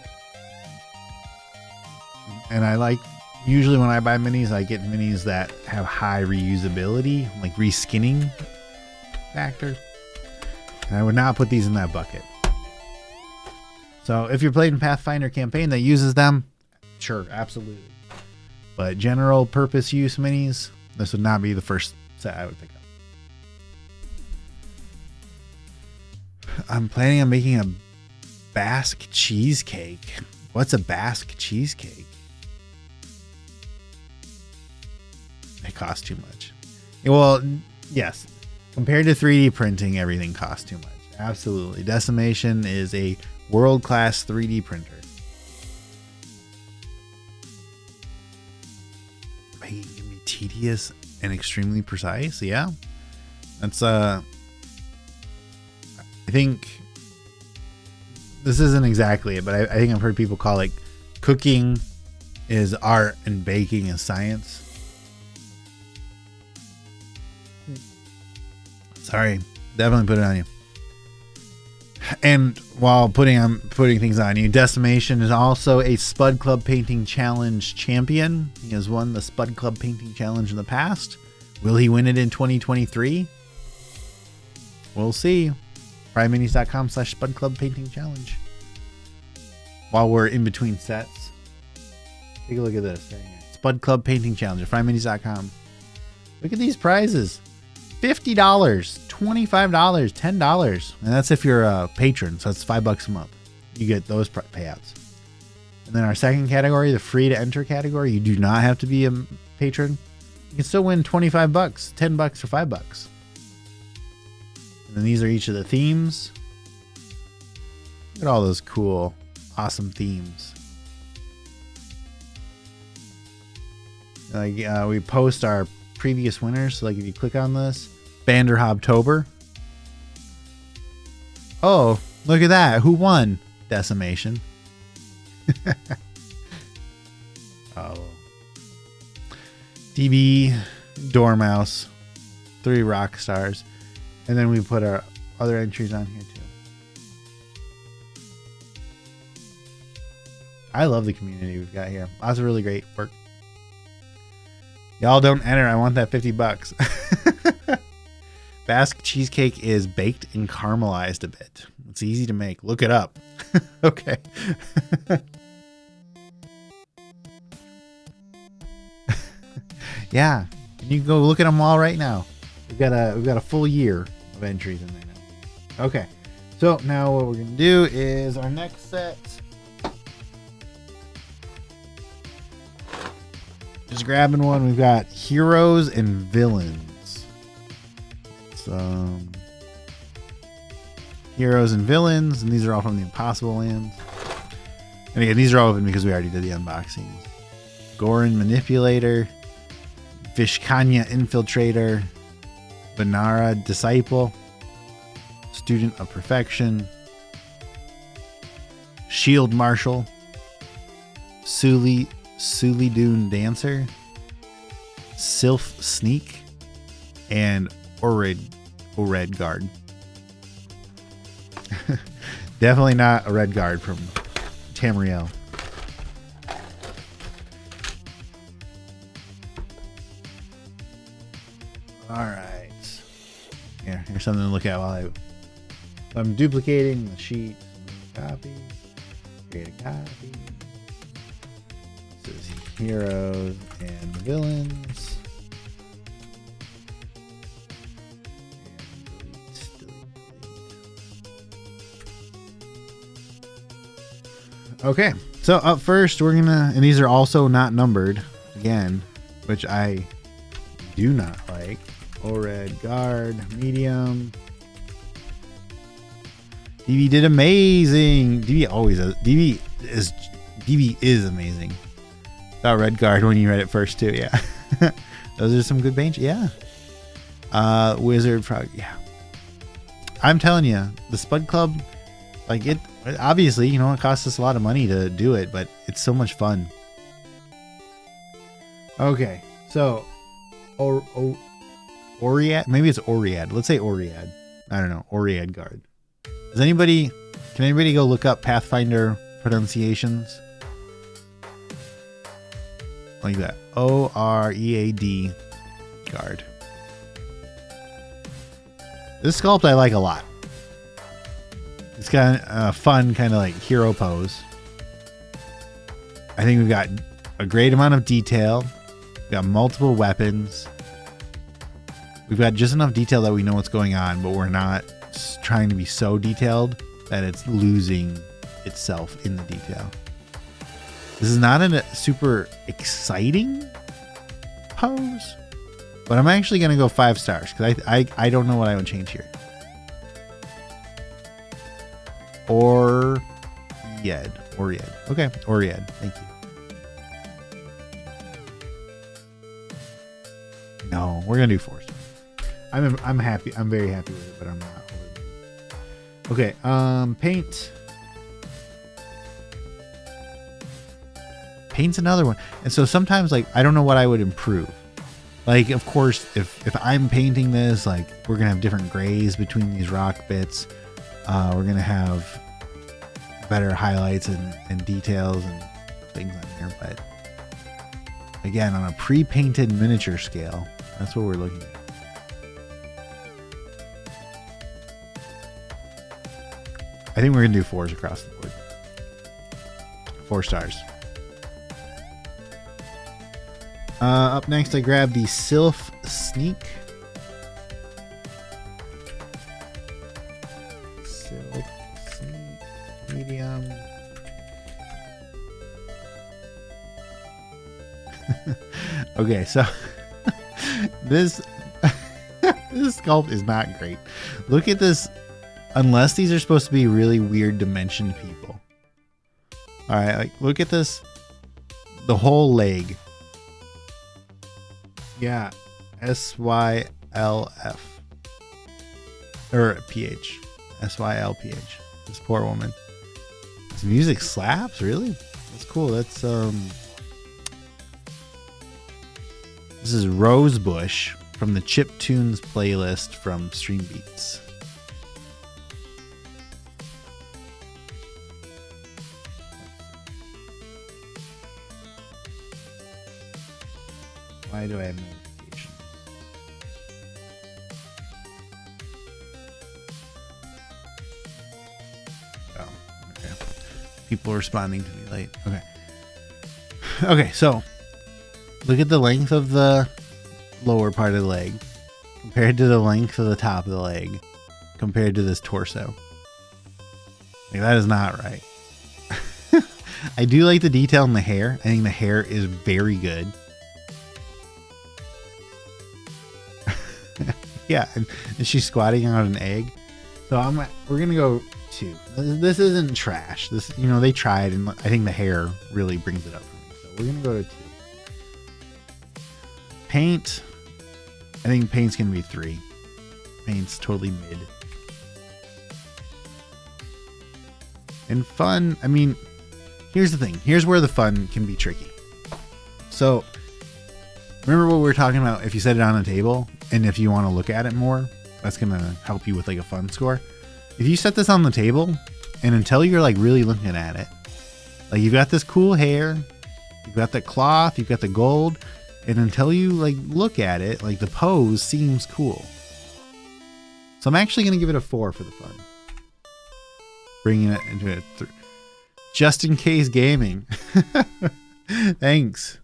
And I like, usually when I buy minis, I get minis that have high reusability, like reskinning factor. And I would not put these in that bucket. So if you're playing Pathfinder campaign that uses them, sure, absolutely. But general purpose use minis, this would not be the first set I would pick up. I'm planning on making a Basque cheesecake. What's a Basque cheesecake? It costs too much. Well, yes. Compared to 3D printing, everything costs too much. Absolutely. Decimation is a world-class 3D printer. Making it can be tedious and extremely precise. Yeah. That's I think this isn't exactly it, but I think I've heard people call it cooking is art and baking is science. Sorry, definitely put it on you. And while putting things on you, Decimation is also a Spud Club Painting Challenge champion. He has won the Spud Club Painting Challenge in the past. Will he win it in 2023? We'll see. FryMinis.com/Spud Club Painting Challenge. While we're in between sets, take a look at this right here. Spud Club Painting Challenge at FryMinis.com. Look at these prizes. $50, $25, $10. And that's if you're a patron. So that's $5 a month. You get those payouts. And then our second category, the free to enter category, you do not have to be a patron. You can still win $25, $10 or $5. And then these are each of the themes. Look at all those cool, awesome themes. Like we post our previous winners. So like if you click on this, Banderhobtober. Oh, look at that. Who won? Decimation. Oh. DB, Dormouse, 3 rock stars. And then we put our other entries on here too. I love the community we've got here. Lots of really great work. Y'all don't enter. I want that $50. Basque cheesecake is baked and caramelized a bit. It's easy to make. Look it up. Okay. Yeah, you can go look at them all right now. We've got a full year of entries in there now. Okay, so now what we're gonna do is our next set. Just grabbing one. We've got heroes and villains. Some heroes and villains, and these are all from the Impossible Lands. And again, these are all open because we already did the unboxings. Goran Manipulator, Vishkanya Infiltrator, Banara Disciple, Student of Perfection, Shield Marshal, Sulidoon Dancer, Sylph Sneak, and Ored Guard. Definitely not a red guard from Tamriel. All right. Here's something to look at while I'm duplicating the sheet. Copy. Create a copy. This is heroes and villains. And delete. Okay. So up first, we're gonna, and these are also not numbered again, which I do not like. Ored Guard, medium. DB did amazing. DB always does. DB is amazing. Got Red Guard when you read it first too. Yeah, those are some good bange. Yeah. Wizard Frog. Yeah. I'm telling you, the Spud Club, like it. Obviously, you know, it costs us a lot of money to do it, but it's so much fun. Okay, so Oriad, maybe it's Oriad. Let's say Oriad. I don't know. Oriad Guard. Can anybody go look up Pathfinder pronunciations? Like that. O-R-E-A-D Guard. This sculpt I like a lot. It's got a fun kind of like hero pose. I think we've got a great amount of detail. We've got multiple weapons. We've got just enough detail that we know what's going on, but we're not trying to be so detailed that it's losing itself in the detail. This is not a super exciting pose, but I'm actually going to go 5 stars because I don't know what I would change here. Oriad. Okay, Oriad. Thank you. No, we're gonna do 4 stars. I'm happy. I'm very happy with it, but I'm not overly. Okay, paint. Paint's another one, and so sometimes like I don't know what I would improve. Like, of course, if I'm painting this, like we're gonna have different grays between these rock bits. We're gonna have better highlights and details and things on here, but again, on a pre-painted miniature scale, that's what we're looking at. I think we're gonna do 4s across the board. 4 stars. Up next, I grabbed the Sylph Sneak. Okay, so this this sculpt is not great. Look at this. Unless these are supposed to be really weird dimension people. All right, like look at this. The whole leg. Yeah, SYLF or PH. SYLPH. This poor woman. This music slaps, really? That's cool. That's this is Rosebush from the Chiptunes playlist from Streambeats. Why do I have notifications? Oh, okay. People responding to me late. Okay. Okay, so look at the length of the lower part of the leg compared to the length of the top of the leg compared to this torso. Like, that is not right. I do like the detail in the hair. I think the hair is very good. Yeah, and she's squatting on an egg. So we're gonna go 2. This isn't trash. This, you know, they tried, and I think the hair really brings it up for me. So we're gonna go to 2. Paint. I think paint's gonna be 3. Paint's totally mid. And fun. I mean, here's the thing. Here's where the fun can be tricky. So remember what we were talking about? If you set it on a table, and if you want to look at it more, that's going to help you with like a fun score. If you set this on the table, and until you're like really looking at it, like you've got this cool hair, you've got the cloth, you've got the gold, and until you like look at it, like the pose seems cool. So I'm actually going to give it a 4 for the fun. Bringing it into a just in case gaming. Thanks.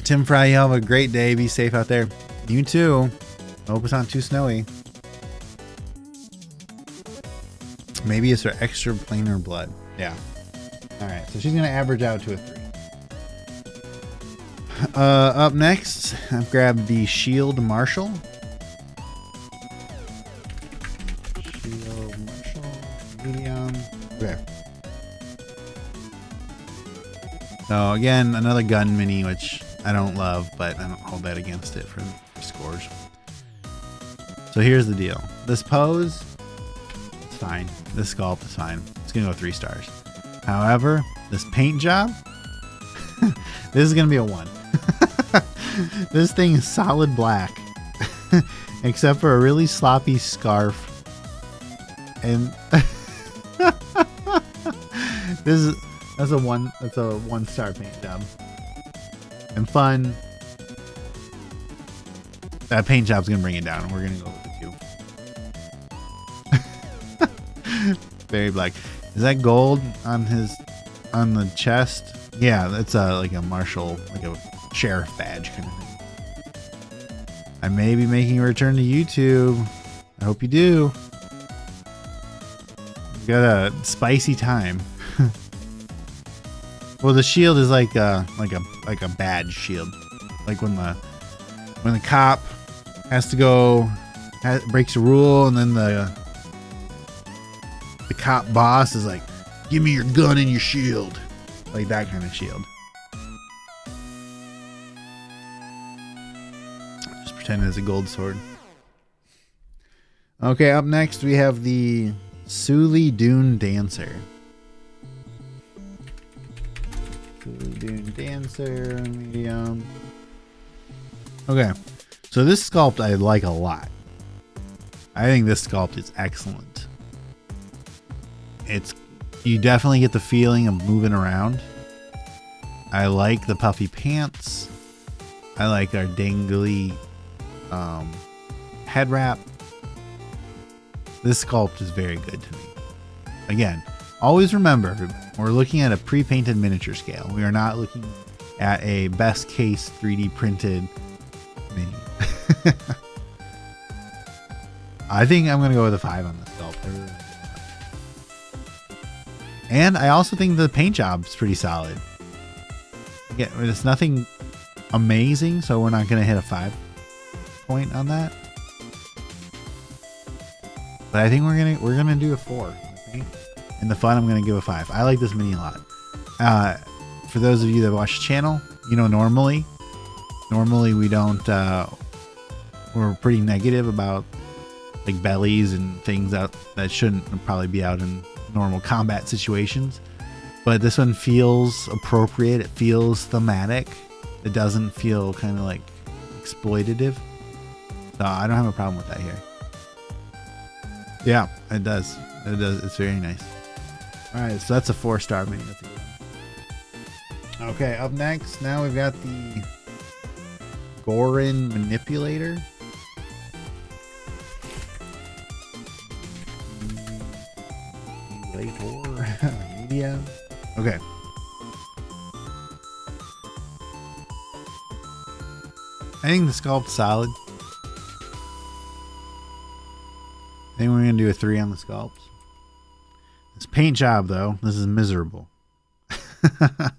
Tim Fry, you have a great day. Be safe out there. You too. I hope it's not too snowy. Maybe it's her extra planar blood. Yeah. All right. So she's going to average out to a 3. Up next, I've grabbed the Shield Marshal. Shield Marshal. Medium. Okay. So again, another gun mini, which I don't love, but I don't hold that against it for scores. So here's the deal. This pose, it's fine. This sculpt is fine. It's going to go 3 stars. However, this paint job, this is going to be a 1. This thing is solid black, except for a really sloppy scarf. And that's a 1-star paint job. And fun. That paint job's gonna bring it down, and we're gonna go with a 2. Very black. Is that gold on the chest? Yeah, that's like a marshal, like a sheriff badge kind of thing. I may be making a return to YouTube. I hope you do. You got a spicy time. Well, the shield is like a badge shield, like when the cop has to go, breaks a rule, and then the cop boss is like, "Give me your gun and your shield," like that kind of shield. Just pretend it's a gold sword. Okay, up next we have the Suli Dune Dancer. Dune Dancer, medium. Okay, so this sculpt I like a lot. I think this sculpt is excellent. You definitely get the feeling of moving around. I like the puffy pants. I like our dangly head wrap. This sculpt is very good to me. Again, always remember, we're looking at a pre-painted miniature scale. We are not looking at a best case 3D printed mini. I think I'm going to go with a 5 on this sculpt. And I also think the paint job's pretty solid. Yeah, it's nothing amazing, so we're not gonna hit a 5 point on that. But I think we're gonna do a 4. And the fun, I'm gonna give a 5. I like this mini a lot. For those of you that watch the channel, you know, normally we don't. We're pretty negative about like bellies and things that shouldn't probably be out in normal combat situations. But this one feels appropriate. It feels thematic. It doesn't feel kind of like exploitative. So I don't have a problem with that here. Yeah, it does. It does. It's very nice. All right, so that's a 4-star mini. That's a good one. Okay, up next, now we've got the Gorin Manipulator. Media. Okay. I think the sculpt's solid. I think we're going to do a 3 on the sculpt. This paint job, though, this is miserable. I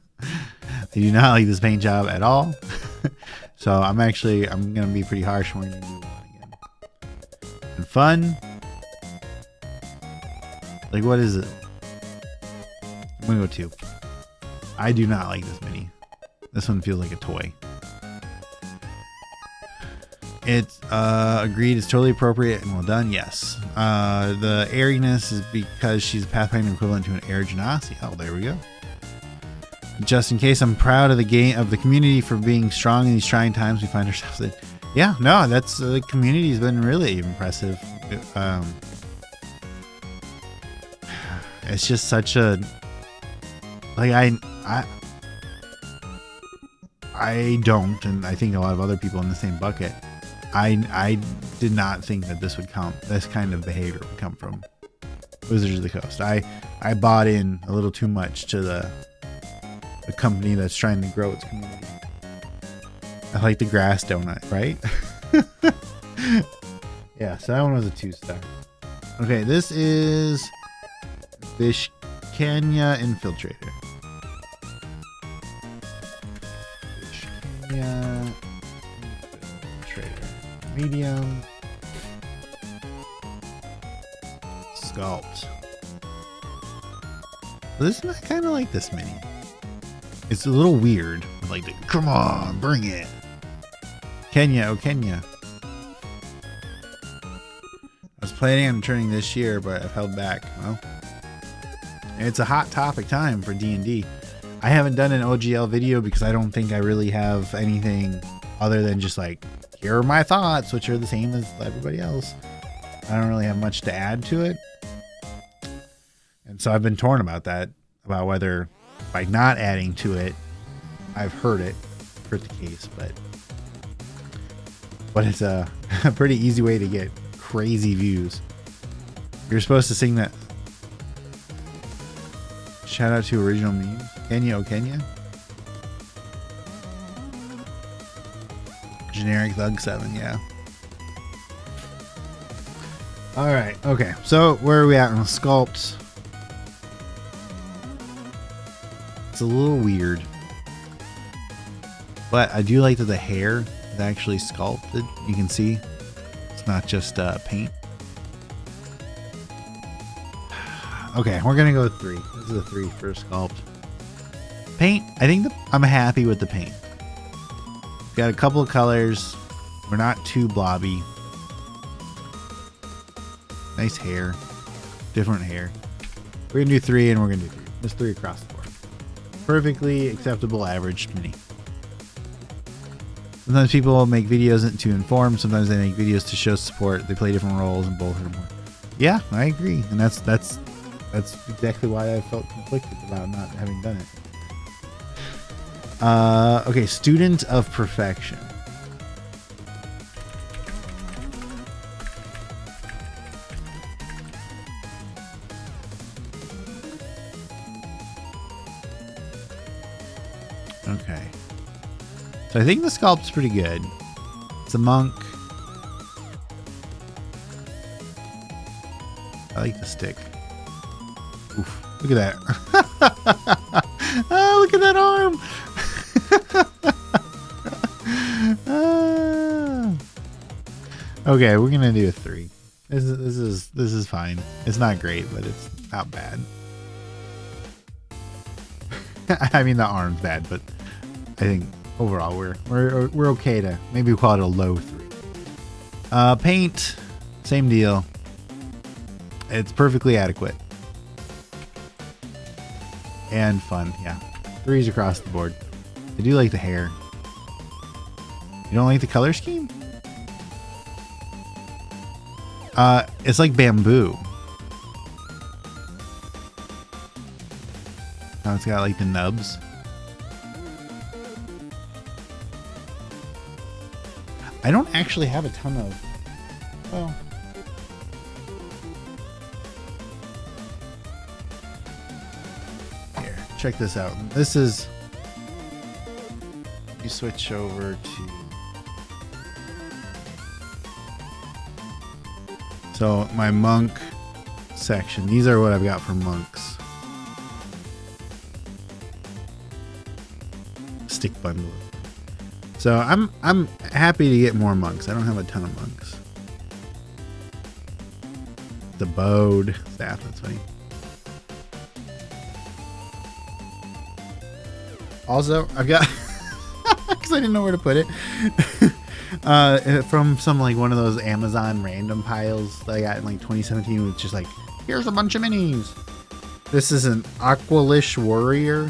do not like this paint job at all. So I'm going to be pretty harsh. We're going to do 1 again. And fun. Like, what is it? I'm going to go 2. I do not like this mini. This one feels like a toy. It's agreed. It's totally appropriate and well done. Yes. The airiness is because she's a Pathfinder equivalent to an air genasi. Oh, there we go. Just in case, I'm proud of the community for being strong in these trying times we find ourselves in. Yeah, no, that's the community has been really impressive. It's just such a like I don't, and I think a lot of other people in the same bucket. I did not think that this kind of behavior would come from Wizards of the Coast. I bought in a little too much to the company that's trying to grow its community. I like the grass donut, right? Yeah, so that one was a 2-star. Okay, this is Vishkenya Infiltrator. Vishkenya Infiltrator. Medium. Sculpt. This I kind of like this mini. It's a little weird. Like, come on, bring it. Kenya, oh Kenya. I was planning on turning this year, but I've held back. Well, it's a hot topic time for D&D. I haven't done an OGL video because I don't think I really have anything other than just like, here are my thoughts, which are the same as everybody else. I don't really have much to add to it. And so I've been torn about that, about whether by not adding to it, I've heard the case, but it's a pretty easy way to get crazy views. You're supposed to sing that. Shout out to original memes. Kenya, oh Kenya. Generic Thug 7, yeah. Alright, okay. So where are we at on the sculpts? It's a little weird. But I do like that the hair is actually sculpted. You can see it's not just paint. Okay, we're gonna go with 3. This is a 3 for a sculpt. Paint, I think I'm happy with the paint. Got a couple of colors. We're not too blobby. Nice hair. Different hair. We're gonna do 3 and we're gonna do 3. Just 3 across the board. Perfectly acceptable average mini. Sometimes people make videos to inform. Sometimes they make videos to show support. They play different roles and both are more. Yeah, I agree, and that's exactly why I felt conflicted about not having done it. Okay, Student of Perfection. Okay. So I think the sculpt's pretty good. It's a monk. I like the stick. Oof. Look at that. Oh, look at that arm. Okay, we're gonna do a 3. This is fine. It's not great, but it's not bad. I mean, the arm's bad, but I think overall we're okay to maybe call it a low 3. Paint, same deal. It's perfectly adequate and fun. Yeah, 3s across the board. I do like the hair. You don't like the color scheme? It's like bamboo. Oh, it's got like the nubs. I don't actually have a ton of, well, here, check this out. This is, you switch over to, so my monk section, these are what I've got for monks. Stick bundle. So I'm happy to get more monks. I don't have a ton of monks. The bowed staff, that's funny. Also, I've got, because I didn't know where to put it, from some like one of those Amazon random piles that I got in like 2017. It's just like, here's a bunch of minis. This is an Aqualish Warrior.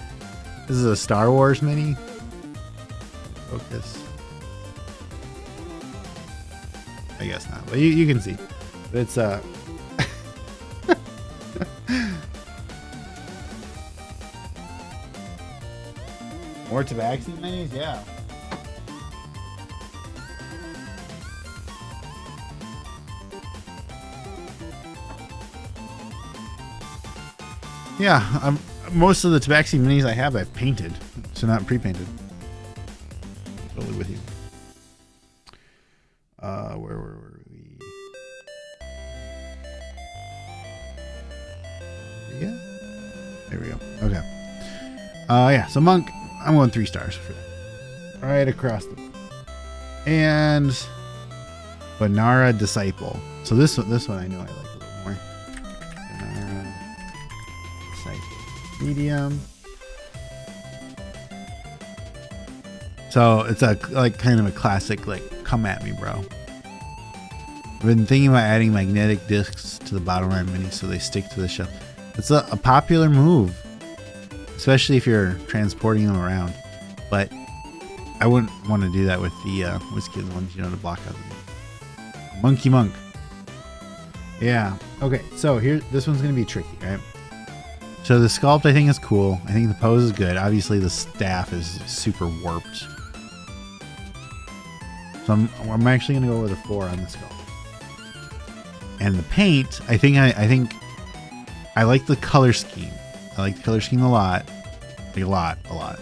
This is a Star Wars mini. Focus. I guess not, but you can see. But it's more Tabaxi minis, yeah. Yeah, most of the Tabaxi minis I have, I've painted, so not pre-painted. Totally with you. Where were we? Yeah, there we go. Okay. Yeah. So monk, I'm going 3 stars for that. Right across the. And Banara Disciple. So this one I know I like a little more. Banara Disciple. Medium. So it's a like kind of a classic, like, come at me, bro. I've been thinking about adding magnetic discs to the Battleground minis so they stick to the shelf. It's a popular move, especially if you're transporting them around. But I wouldn't want to do that with the WizKids ones, you know, to block out the Monkey Monk. Yeah. Okay. So here, this one's gonna be tricky, right? So the sculpt I think is cool. I think the pose is good. Obviously the staff is super warped. So I'm actually gonna go with a 4 on the sculpt. And the paint, I think I like the color scheme. I like the color scheme a lot. Like a lot.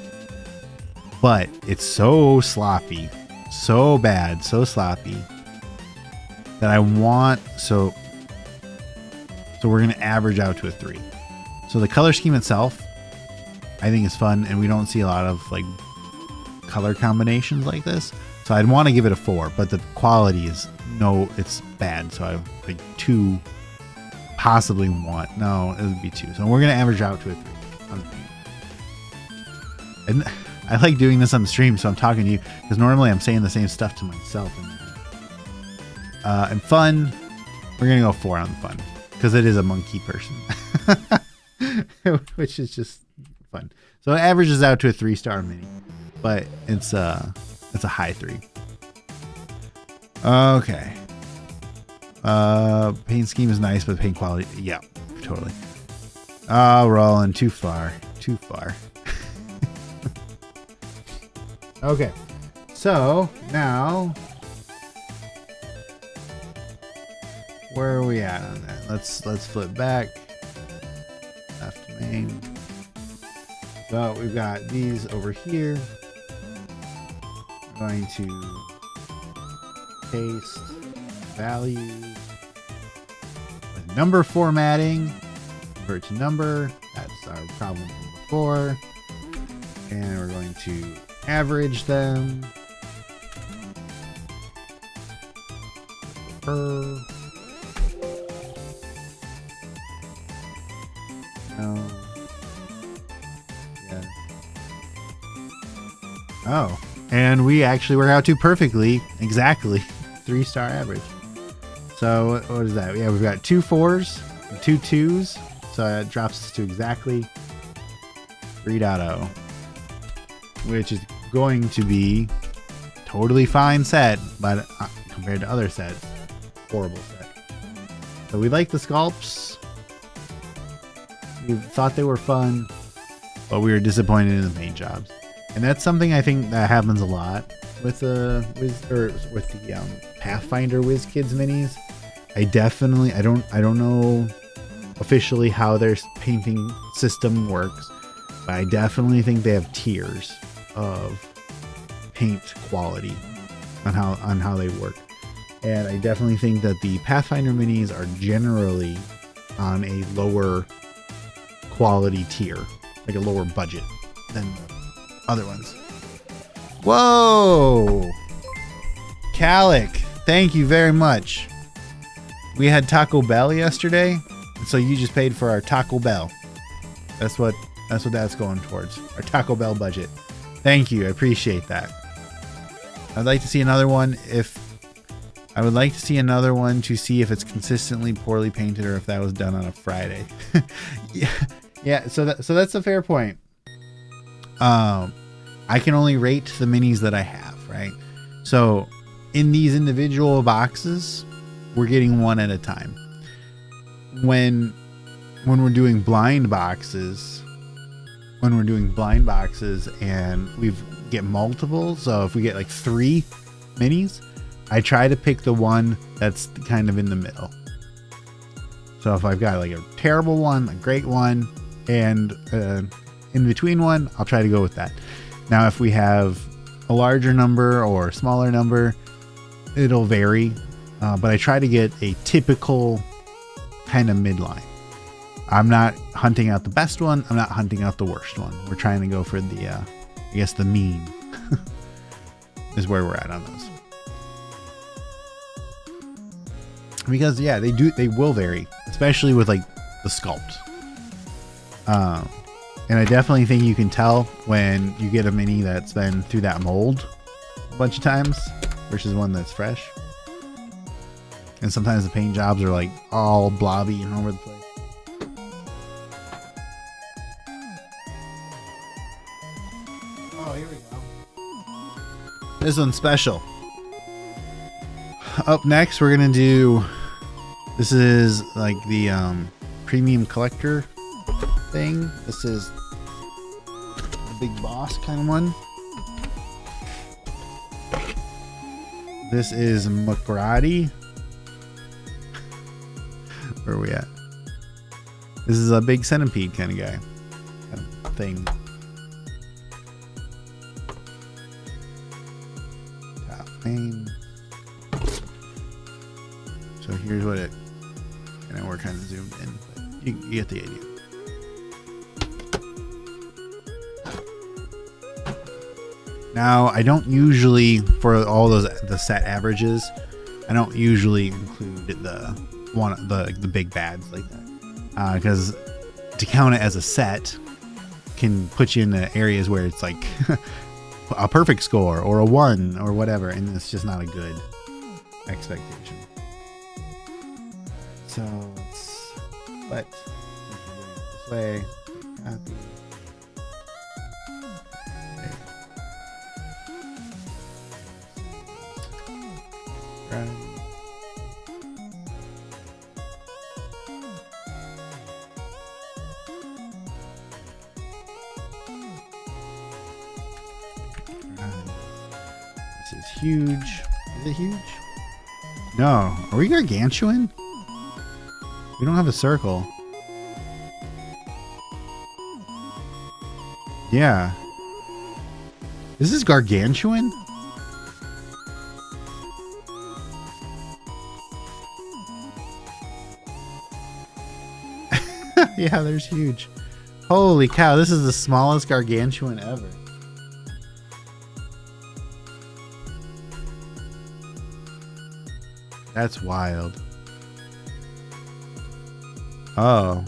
But it's so sloppy, so bad, so sloppy that I want, so we're gonna average out to a 3. So the color scheme itself, I think is fun, and we don't see a lot of like color combinations like this. So I'd want to give it a 4, but the quality is it's bad. So I like 2, possibly 1. No, it would be 2. So we're gonna average out to a 3 on the paint. And I like doing this on the stream, so I'm talking to you because normally I'm saying the same stuff to myself. And fun, we're gonna go 4 on the fun because it is a monkey person. Which is just fun. So it averages out to a 3-star mini, but it's a high 3. Okay. Paint scheme is nice, but paint quality, yeah, totally. We're all in too far. Okay, so now where are we at on that? Let's flip back. Left main. So we've got these over here. I'm going to paste values with number formatting. convert to number. That's our problem from before. And we're going to average them. Per. No. Yeah. Oh, and we actually work out to perfectly, exactly 3-star average. So what is that? Yeah, we've got 2 4s, 2 2s, so it drops us to exactly 3.0, which is going to be totally fine set, but compared to other sets, horrible set. So we like the sculpts. We thought they were fun, but we were disappointed in the paint jobs, and that's something I think that happens a lot with the Pathfinder WizKids minis. I don't know officially how their painting system works, but I definitely think they have tiers of paint quality on how they work. And I definitely think that the Pathfinder minis are generally on a lower quality tier, like a lower budget than the other ones. Whoa! Calic, thank you very much. We had Taco Bell yesterday, so you just paid for our Taco Bell. That's what that's going towards. Our Taco Bell budget. Thank you, I appreciate that. I'd like to see another one I would like to see another one to see if it's consistently poorly painted or if that was done on a Friday. Yeah, so that's a fair point. I can only rate the minis that I have, right? So in these individual boxes, we're getting one at a time. When we're doing blind boxes, and we get multiples, so if we get like 3 minis, I try to pick the one that's kind of in the middle. So if I've got like a terrible one, a great one, and in between one, I'll try to go with that. Now, if we have a larger number or a smaller number, it'll vary, but I try to get a typical kind of midline. I'm not hunting out the best one. I'm not hunting out the worst one. We're trying to go for the, I guess the mean is where we're at on those. Because yeah, they will vary, especially with like the sculpt. And I definitely think you can tell when you get a mini that's been through that mold a bunch of times versus one that's fresh. And sometimes the paint jobs are like all blobby and all over the place. Oh, here we go. This one's special. Up next, we're gonna do. This is like the premium collector thing. This is the big boss kind of one. This is McGrady. Where are we at? This is a big centipede kind of guy. Kind of thing. Top main. So here's what it. And we're kind of zoomed in, but you get the idea. Now, I don't usually, for all the set averages, I don't usually include the big bads like that, because to count it as a set can put you in the areas where it's like a perfect score or a 1 or whatever, and it's just not a good expectation. So let's this way. Copy. Right. This is huge. Is it huge? No. Are we gargantuan? We don't have a circle. Yeah. This is gargantuan? Yeah, there's huge. Holy cow, this is the smallest gargantuan ever. That's wild. Oh.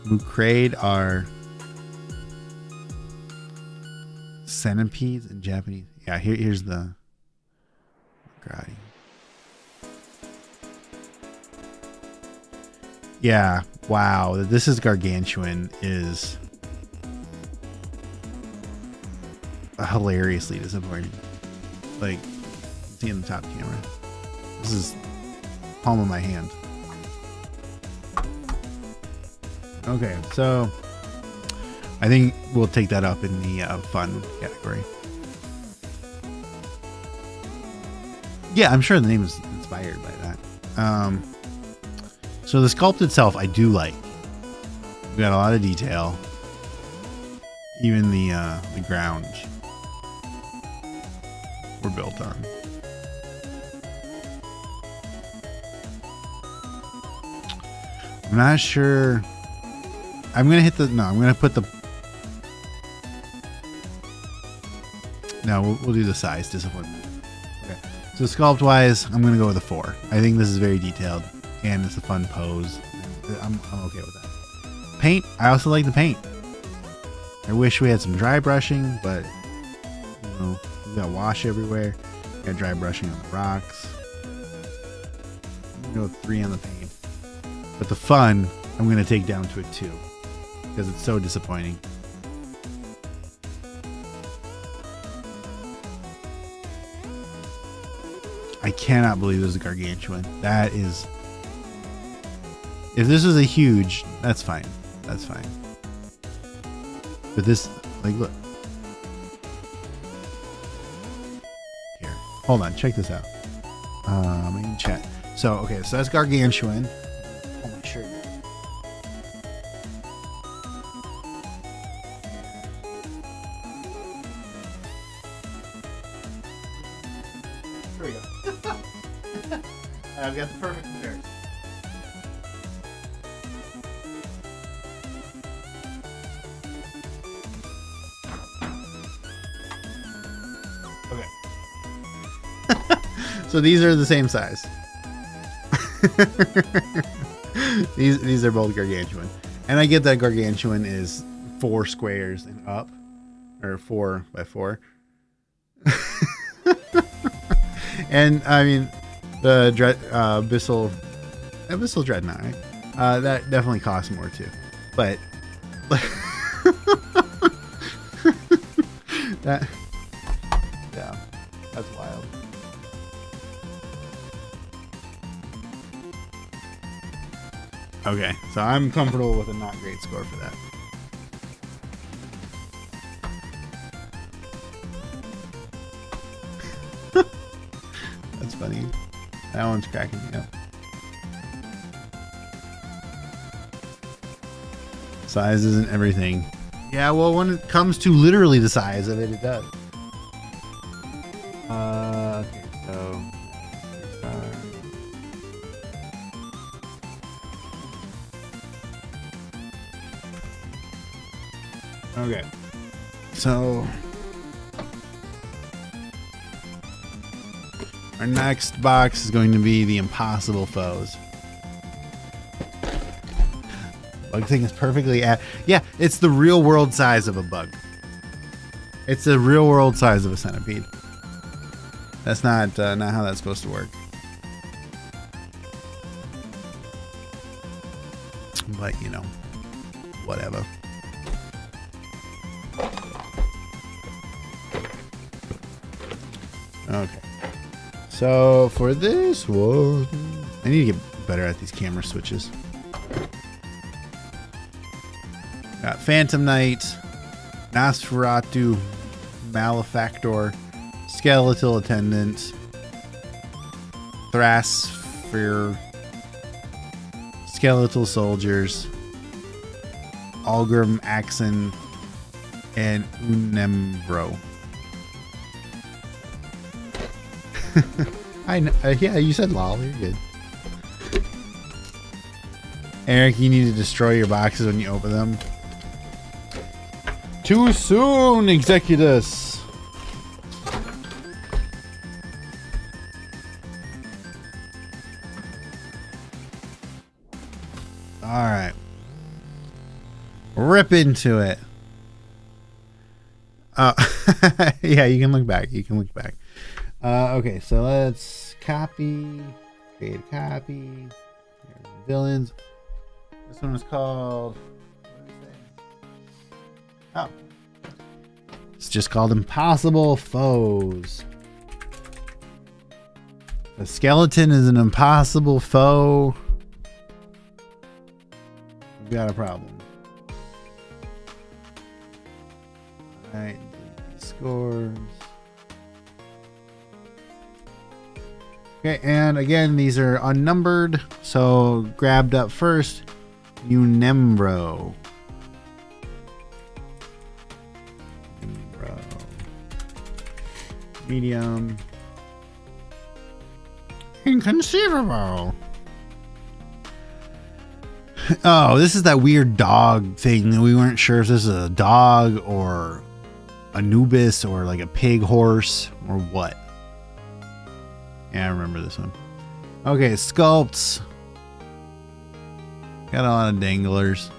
Mucrade are centipedes in Japanese. Yeah, here's the Grotty. Yeah, wow. This is gargantuan is hilariously disappointing. Like, see in the top camera. This is palm of my hand. Okay, so I think we'll take that up in the fun category. Yeah, I'm sure the name is inspired by that. So the sculpt itself, I do like. We've got a lot of detail. Even the ground we're built on. I'm not sure. I'm gonna hit the. No, I'm gonna put the. No, we'll do the size. Disappointment. Okay. So sculpt wise, I'm gonna go with a 4. I think this is very detailed and it's a fun pose. I'm okay with that. Paint. I also like the paint. I wish we had some dry brushing, but you know, we got wash everywhere. We got dry brushing on the rocks. I'm gonna go with 3 on the paint. But the fun, I'm going to take down to a 2 because it's so disappointing. I cannot believe this is a gargantuan. That is... If this was a huge, that's fine. That's fine. But this, like, look. Here. Hold on. Check this out. In chat. So, okay. So that's gargantuan. Shirt. Here we go. I've got the perfect comparison. Okay. So these are the same size. These are both gargantuan, and I get that gargantuan is 4 squares and up, or 4 by 4. And I mean the Abyssal Dreadnought, right? That definitely costs more too, but that, yeah, that's wild. Okay, so I'm comfortable with a not great score for that. That's funny. That one's cracking me up. Size isn't everything. Yeah, well, when it comes to literally the size of it, it does. Okay, so... Okay, so our next box is going to be the impossible foes. Bug thing is perfectly yeah, it's the real world size of a bug. It's the real world size of a centipede. That's not how that's supposed to work. But you know, whatever. Okay, so for this one, I need to get better at these camera switches. Got Phantom Knight, Nosferatu, Malefactor, Skeletal Attendant, Thrasphere, Skeletal Soldiers, Algrim Axon, and Unembro. I know, yeah, you said lol, you're good. Eric, you need to destroy your boxes when you open them. Too soon, Executus. All right. Rip into it. Yeah, you can look back. You can look back. Okay, so let's copy. Create a copy. Here's the villains. This one is called... What did it say? Oh. It's just called Impossible Foes. A skeleton is an impossible foe. We've got a problem. Alright, scores. Okay, and again, these are unnumbered. So grabbed up first, Unembro. Medium. Inconceivable. Oh, this is that weird dog thing. We weren't sure if this is a dog or Anubis or like a pig horse or what. Yeah, I remember this one. Okay, sculpts. Got a lot of danglers.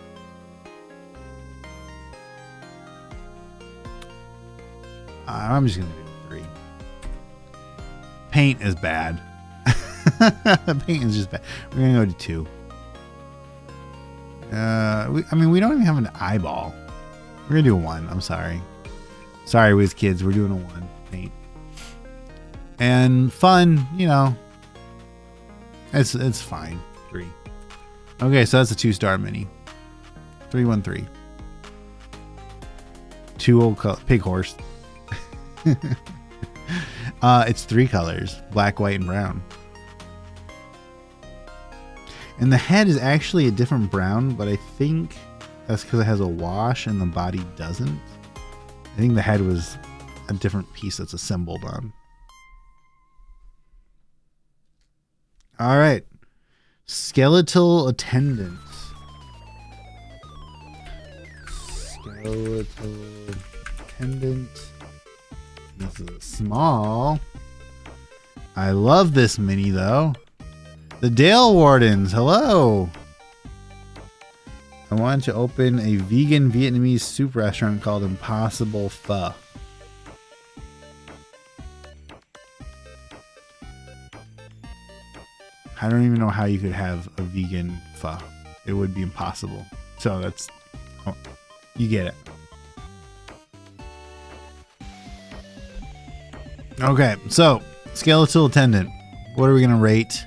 I'm just gonna do 3. Paint is bad. Paint is just bad. We're gonna go to 2. I mean, we don't even have an eyeball. We're gonna do a 1. I'm sorry. Sorry, WizKids. We're doing a 1. Paint. And fun, you know. It's fine. 3. Okay, so that's a 2-star mini. 313. 2 old pig horse. It's 3 colors: black, white, and brown. And the head is actually a different brown, but I think that's because it has a wash and the body doesn't. I think the head was a different piece that's assembled on. All right. Skeletal attendants. Skeletal attendant. This is a small. I love this mini though. The Dale Wardens, hello. I wanted to open a vegan Vietnamese soup restaurant called Impossible Pho. I don't even know how you could have a vegan pho. It would be impossible. So that's, oh, you get it. Okay, so skeletal attendant. What are we gonna rate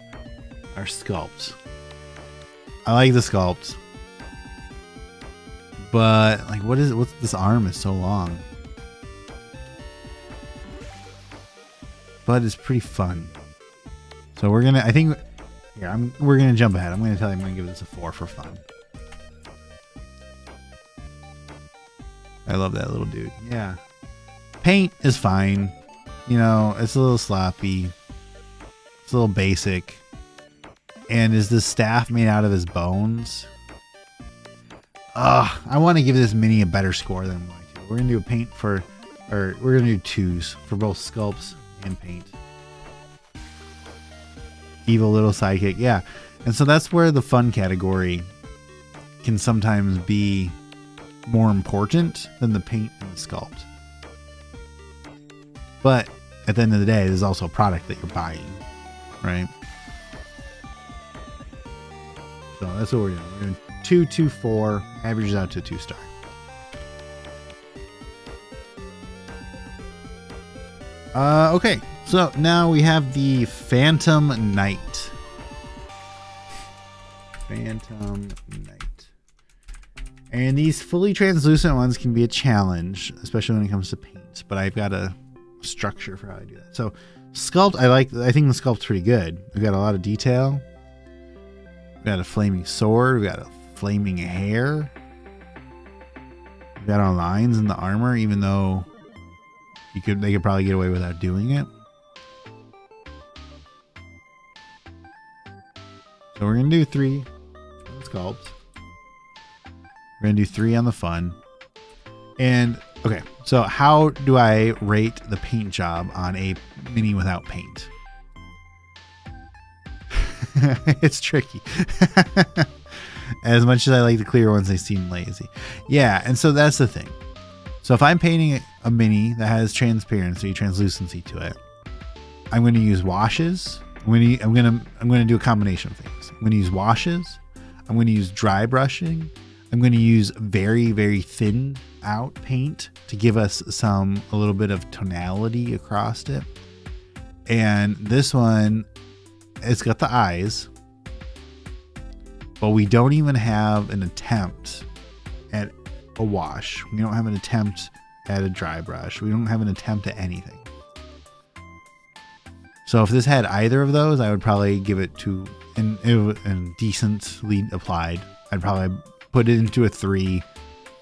our sculpts? I like the sculpt, but like, what's this arm is so long, but it's pretty fun. So we're gonna, I think, yeah, we're gonna jump ahead. I'm gonna tell you, I'm gonna give this a 4 for fun. I love that little dude. Yeah, paint is fine. You know, it's a little sloppy. It's a little basic. And is this staff made out of his bones? I want to give this mini a better score than mine. We're going to do a paint for, or we're going to do 2s for both sculpts and paint. Evil little sidekick. Yeah. And so that's where the fun category can sometimes be more important than the paint and the sculpt. But at the end of the day, there's also a product that you're buying, right? So that's what we're doing. We're doing 2, 2, 4, averages out to a 2-star. Okay, so now we have the Phantom Knight. Phantom Knight. And these fully translucent ones can be a challenge, especially when it comes to paint. But I've got a structure for how I do that. So sculpt, I think the sculpt's pretty good. We've got a lot of detail. We've got a flaming sword. We've got a flaming hair. We've got our lines in the armor, even though they could probably get away without doing it. So we're gonna do 3 sculpt. We're going to do 3 on the fun. And, okay, so how do I rate the paint job on a mini without paint? It's tricky. As much as I like the clear ones, they seem lazy. Yeah, and so that's the thing. So if I'm painting a mini that has transparency, translucency to it, I'm going to use washes. I'm going to do a combination of things. I'm going to use washes. I'm going to use dry brushing. I'm going to use very, very thin out paint to give us a little bit of tonality across it. And this one, it's got the eyes, but we don't even have an attempt at a wash. We don't have an attempt at a dry brush. We don't have an attempt at anything. So if this had either of those, I would probably give it to and decently applied. I'd probably put it into a 3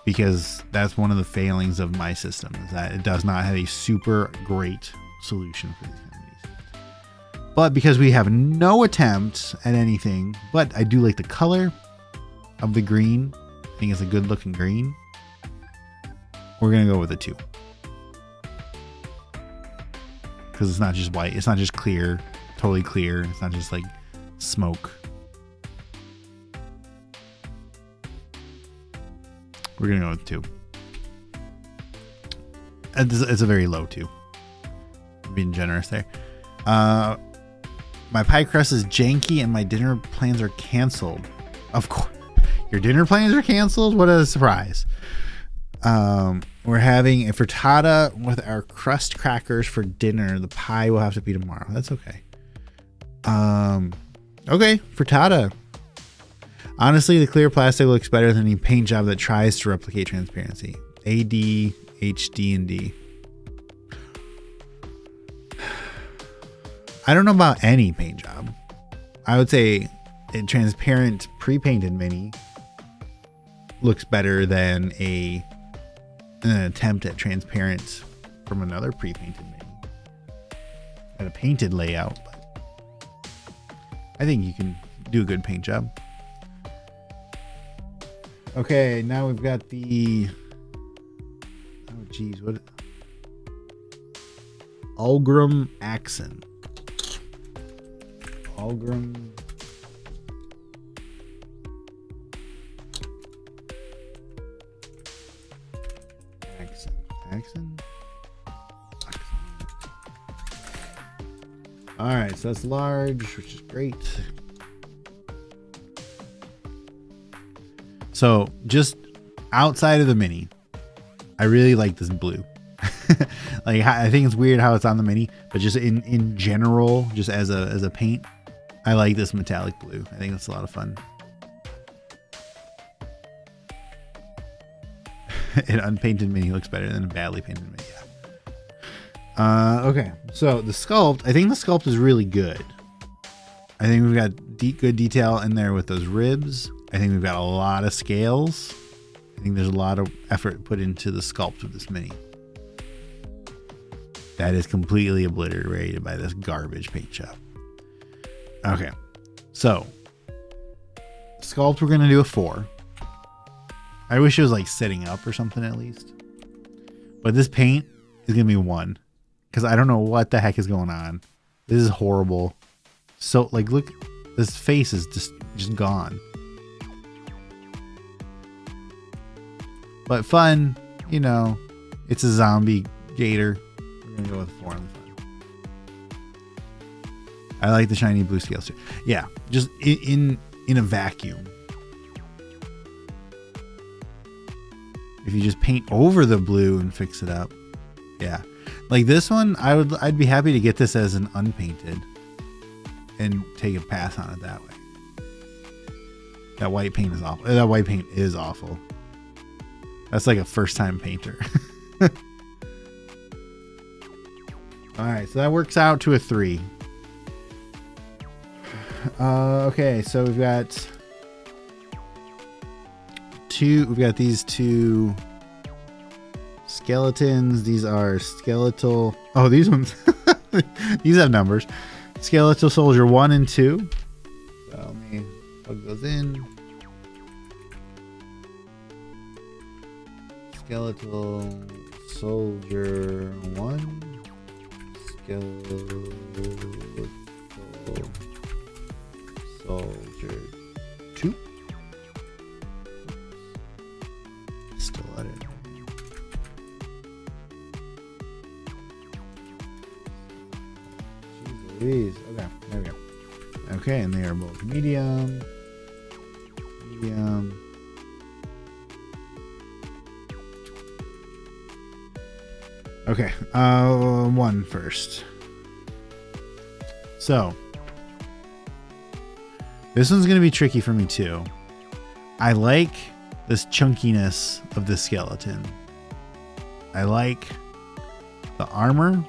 because that's one of the failings of my system, is that it does not have a super great solution for these kind of minis. But because we have no attempt at anything, but I do like the color of the green. I think it's a good looking green. We're going to go with a 2. Because it's not just white. It's not just clear, totally clear. It's not just like smoke. We're going to go with 2. It's a very low 2. I'm being generous there. My pie crust is janky and my dinner plans are canceled. Of course. Your dinner plans are canceled? What a surprise. We're having a frittata with our crust crackers for dinner. The pie will have to be tomorrow. That's okay. Okay, frittata. Honestly, the clear plastic looks better than any paint job that tries to replicate transparency. AD, HD, and D. I don't know about any paint job. I would say a transparent pre-painted mini looks better than an attempt at transparent from another pre-painted mini at a painted layout. But I think you can do a good paint job. Okay, now we've got the what Ulgrim accent. Ulgrim accent. All right, so that's large, which is great. So just outside of the mini, I really like this blue. Like, I think it's weird how it's on the mini, but just in general, just as a paint, I like this metallic blue. I think that's a lot of fun. An unpainted mini looks better than a badly painted mini. Yeah. Okay, so the sculpt, I think the sculpt is really good. I think we've got good detail in there with those ribs. I think we've got a lot of scales. I think there's a lot of effort put into the sculpt of this mini. That is completely obliterated by this garbage paint job. Okay, so sculpt, we're gonna do a 4. I wish it was like setting up or something at least. But this paint is gonna be 1 because I don't know what the heck is going on. This is horrible. So like, look, this face is just gone. But fun, you know, it's a zombie gator. We're gonna go with 4 on the fun. I like the shiny blue scales too. Yeah, just in a vacuum. If you just paint over the blue and fix it up. Yeah. Like this one, I'd be happy to get this as an unpainted and take a pass on it that way. That white paint is awful. That white paint is awful. That's like a first time painter. All right, so that works out to a 3. Okay, so we've got these 2 skeletons. These are skeletal. Oh, these ones. These have numbers. Skeletal soldier 1 and 2. So let me plug those in. skeletal soldier 1, skeletal soldier 2. Still at it. Jeez Louise. Okay, there we go. Okay, and they are both medium. Medium. Okay, one first. So, this one's going to be tricky for me too. I like this chunkiness of the skeleton. I like the armor.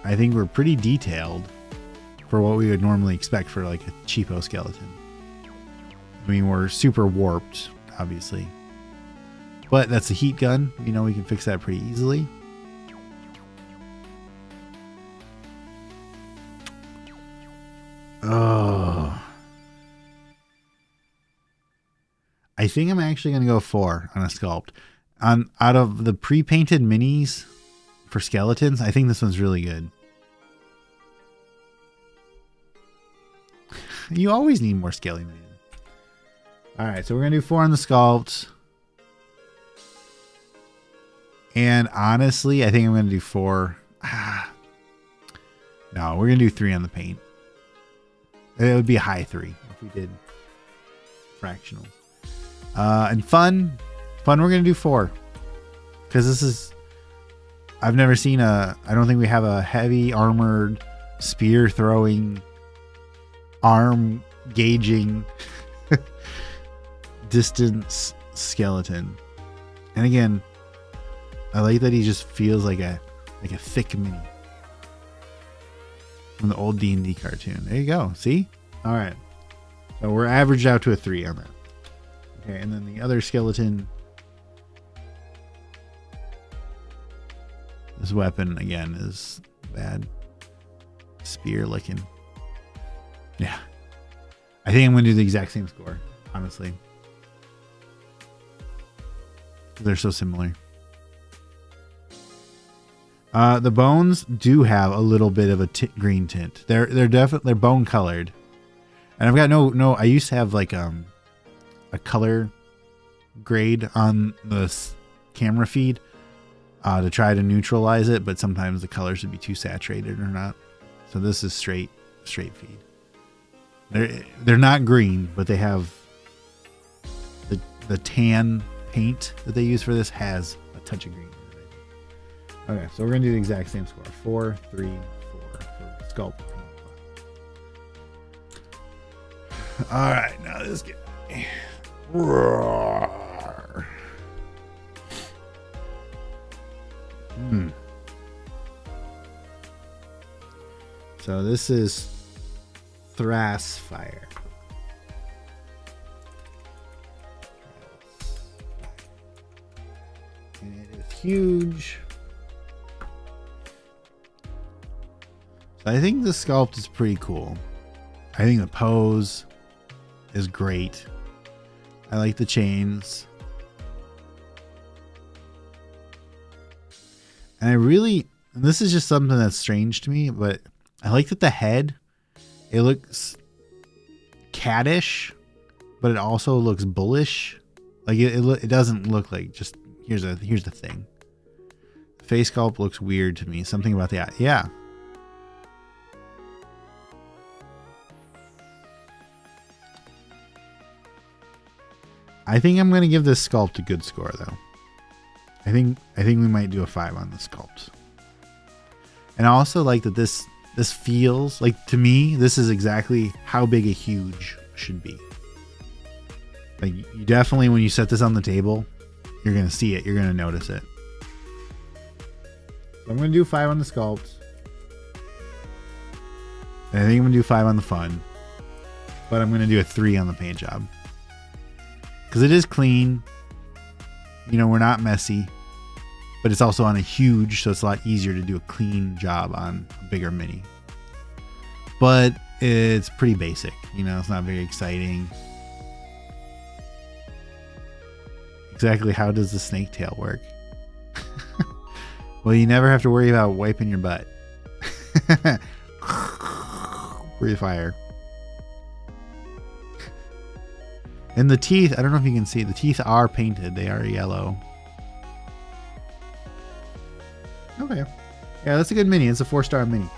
I think we're pretty detailed for what we would normally expect for like a cheapo skeleton. I mean, we're super warped, obviously. But that's a heat gun. You know, we can fix that pretty easily. Oh. I think I'm actually going to go 4 on a sculpt. Out of the pre-painted minis for skeletons, I think this one's really good. You always need more scaling, man. Alright, so we're going to do 4 on the sculpt. And honestly, I think I'm going to do 4. No, we're going to do 3 on the paint. It would be a high 3 if we did fractionals. And fun, we're going to do 4. Because this is... I've never seen I don't think we have a heavy armored, spear throwing, arm gauging, distance skeleton. And again, I like that he just feels like a thick mini from the old D&D cartoon. There you go. See? All right. So we're averaged out to a 3 on that. Okay, and then the other skeleton. This weapon again is bad. Spear licking. Yeah. I think I'm going to do the exact same score, honestly. They're so similar. The bones do have a little bit of a green tint. They're definitely bone colored, and I've got no. I used to have like a color grade on the camera feed to try to neutralize it, but sometimes the colors would be too saturated or not. So this is straight feed. They're not green, but they have the tan paint that they use for this has a touch of green. Okay, so we're going to do the exact same score. 4, 3, 4 for sculpt. All right, now this guy. Roar. So this is Thrasfire. And it is huge. So I think the sculpt is pretty cool. I think the pose is great. I like the chains. And and this is just something that's strange to me, but I like that the head, it looks cattish, but it also looks bullish. Like it doesn't look like just, here's the thing. The face sculpt looks weird to me. Something about the eye. Yeah. I think I'm going to give this sculpt a good score, though. I think we might do a 5 on the sculpt. And I also like that this feels like, to me, this is exactly how big a huge should be. Like, you definitely, when you set this on the table, you're going to see it. You're going to notice it. So I'm going to do 5 on the sculpt. And I think I'm going to do 5 on the fun. But I'm going to do a 3 on the paint job. Because it is clean. You know, we're not messy. But it's also on a huge, so it's a lot easier to do a clean job on a bigger mini. But it's pretty basic. You know, it's not very exciting. Exactly how does the snake tail work? Well, you never have to worry about wiping your butt. Breathe fire. And the teeth, I don't know if you can see, the teeth are painted. They are yellow. Okay. Yeah, that's a good mini. It's a 4-star mini.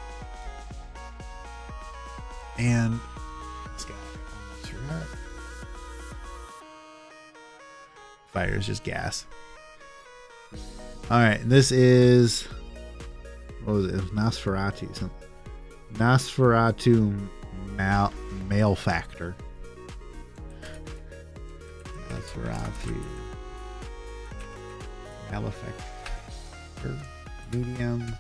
And this guy. Fire is just gas. Alright, this is, what was it? It was Nosferatu. Nosferatu Malefactor. Nosferatu Malefactor. Medium.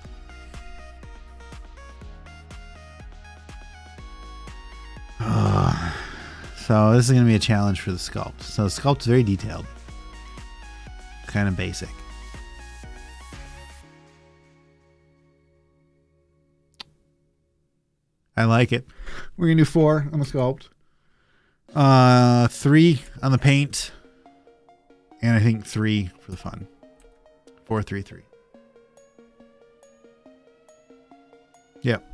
So this is going to be a challenge for the sculpt. So the sculpt is very detailed. Kind of basic. I like it. We're going to do 4 on the sculpt. 3 on the paint. And I think 3 for the fun. 4, 3, 3. Yep.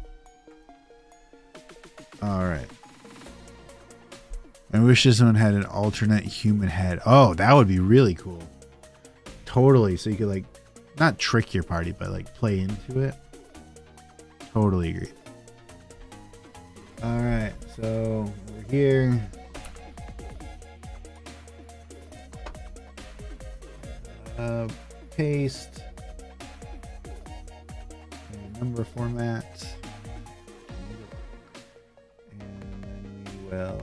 All right. I wish this one had an alternate human head. Oh, that would be really cool. Totally. So you could like, not trick your party, but like play into it. Totally agree. All right. So we're here. Paste. Number format. And then we will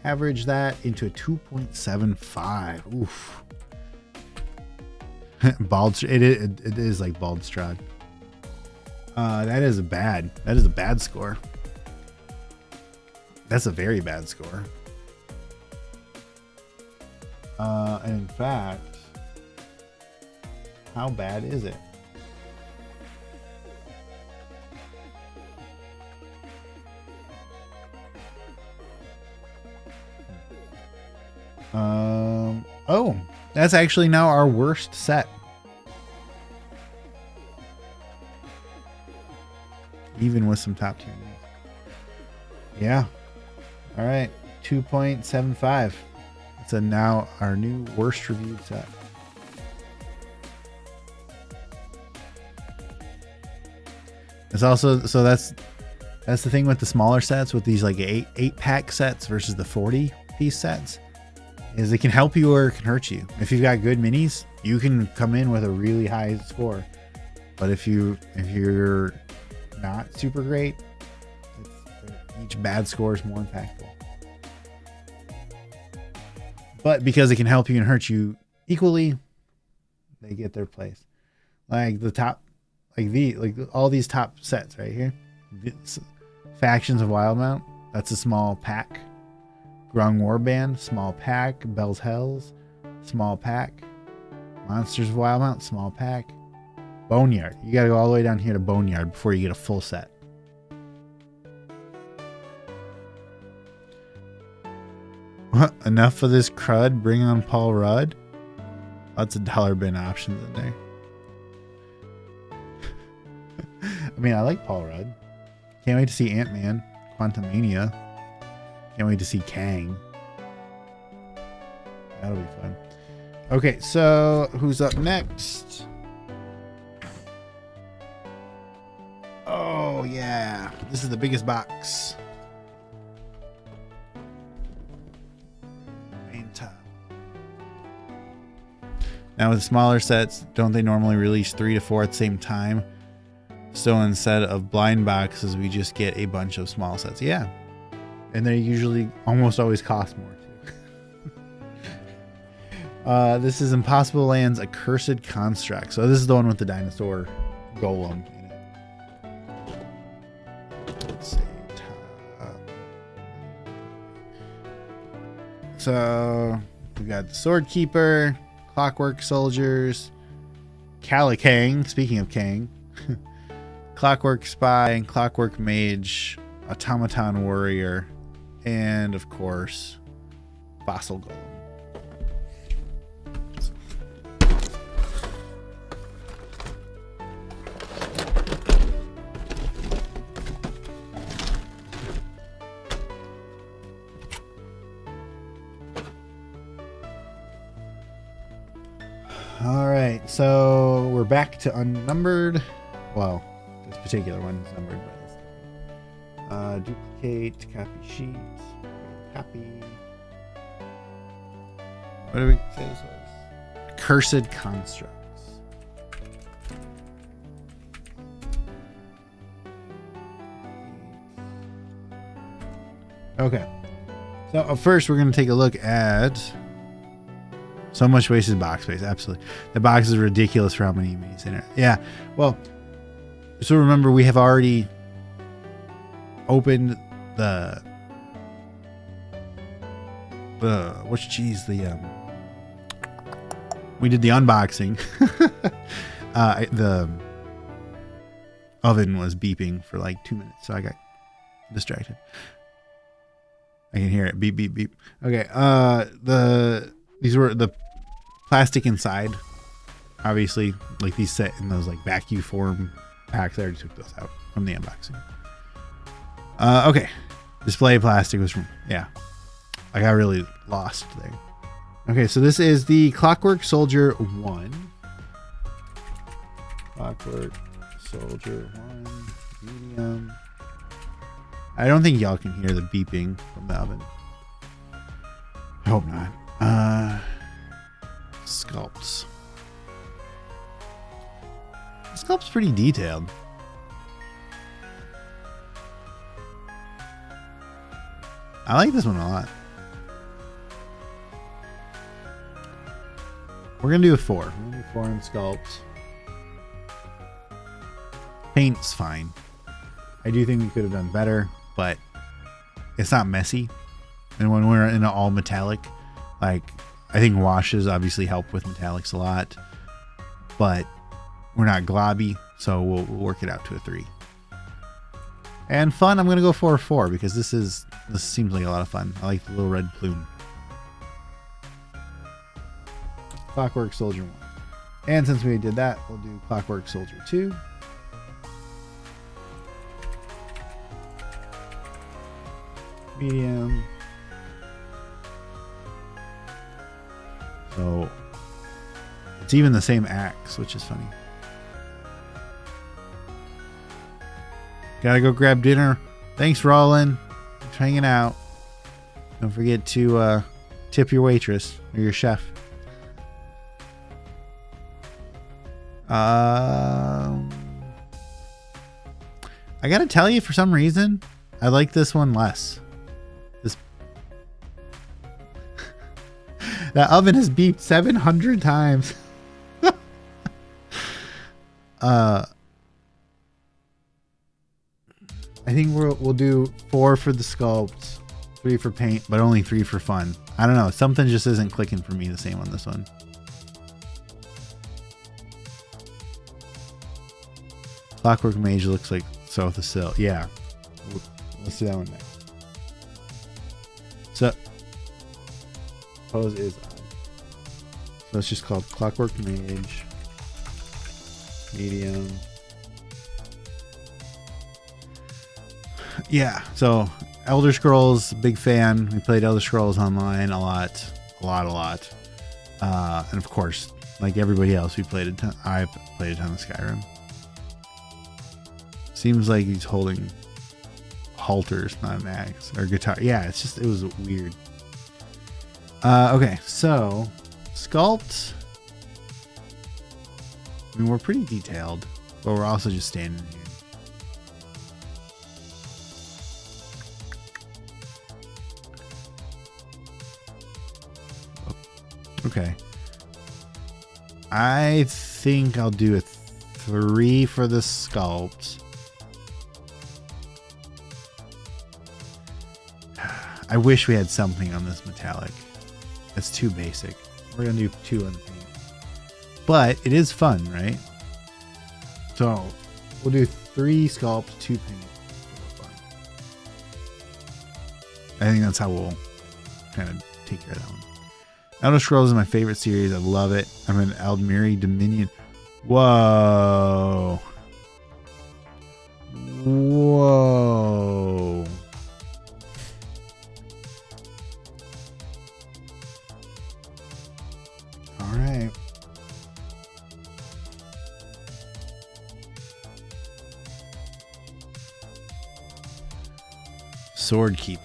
average that into a 2.75. Oof. Bald. It is like bald Strahd. That is a bad score. That's a very bad score. And in fact, how bad is it? Oh, that's actually now our worst set. Even with some top tier. Yeah. All right. 2.75. It's now our new worst reviewed set. It's also, so that's the thing with the smaller sets, with these like 8-pack sets versus the 40-piece sets, is it can help you or it can hurt you. If you've got good minis, you can come in with a really high score. But if you're not super great, each bad score is more impactful. But because it can help you and hurt you equally, they get their place. Like the top, like all these top sets right here. Factions of Wildmount, that's a small pack. Grung Warband, small pack. Bell's Hells, small pack. Monsters of Wildmount, small pack. Boneyard, you gotta go all the way down here to Boneyard before you get a full set. What? Enough of this crud? Bring on Paul Rudd? Lots of dollar bin options in there. I mean, I like Paul Rudd. Can't wait to see Ant-Man, Quantumania. Can't wait to see Kang. That'll be fun. Okay, so who's up next? Oh, yeah. This is the biggest box. Main top. Now with smaller sets, don't they normally release 3 to 4 at the same time? So instead of blind boxes, we just get a bunch of small sets. Yeah. And they usually almost always cost more too. This is Impossible Lands Accursed Construct. So this is the one with the dinosaur golem in it. Let's see. So we got the Sword Keeper, Clockwork Soldiers, Calicang, speaking of Kang, Clockwork Spy, and Clockwork Mage, Automaton Warrior, and of course, Fossil Golem. So we're back to unnumbered. Well, this particular one is numbered by this. Duplicate, copy sheet, copy. What did we say this was? Cursed constructs. Okay. So first we're going to take a look at so much wasted box space. Absolutely. The box is ridiculous for how many minis in it. Yeah. Well, so remember we have already opened the we did the unboxing. The oven was beeping for like 2 minutes, so I got distracted. I can hear it beep beep beep. Okay, these were the plastic inside, obviously, like these set in those like vacuum form packs. I already took those out from the unboxing. Okay, display plastic was from, yeah, I got really lost there. Okay, so this is the Clockwork Soldier 1. Clockwork Soldier 1, medium. I don't think y'all can hear the beeping from the oven. I hope not. Sculpts. The sculpt's pretty detailed. I like this one a lot. We're gonna do a 4. We're gonna do 4 in sculpts. Paint's fine. I do think we could have done better, but it's not messy. And when we're in an all metallic, like, I think washes obviously help with metallics a lot, but we're not globby, so we'll work it out to a 3. And fun, I'm gonna go for a 4 because this seems like a lot of fun. I like the little red plume. Clockwork Soldier 1. And since we did that, we'll do Clockwork Soldier 2. Medium. So it's even the same axe, which is funny. Gotta go grab dinner. Thanks, Roland. Thanks for hanging out. Don't forget to tip your waitress or your chef. I gotta tell you, for some reason, I like this one less. That oven has beeped 700 times. I think we'll do 4 for the sculpt, 3 for paint, but only 3 for fun. I don't know. Something just isn't clicking for me the same on this one. Clockwork Mage looks like South of Sill. Yeah. Let's do that one next. So, pose is on. So it's just called Clockwork Mage. Medium. Yeah, so Elder Scrolls, big fan. We played Elder Scrolls Online a lot. And of course, like everybody else, I've played a ton of Skyrim. Seems like he's holding halters, not an axe, or guitar. Yeah, it was weird. Okay, so sculpt. I mean, we're pretty detailed, but we're also just standing here. Okay. I think I'll do a 3 for the sculpt. I wish we had something on this metallic. That's too basic. We're going to do 2 on the paint. But it is fun, right? So we'll do 3 sculpt, 2 paint. I think that's how we'll kind of take care of that one. Elder Scrolls is my favorite series. I love it. I'm an Aldmeri Dominion. Whoa. Whoa. All right. sword keeper.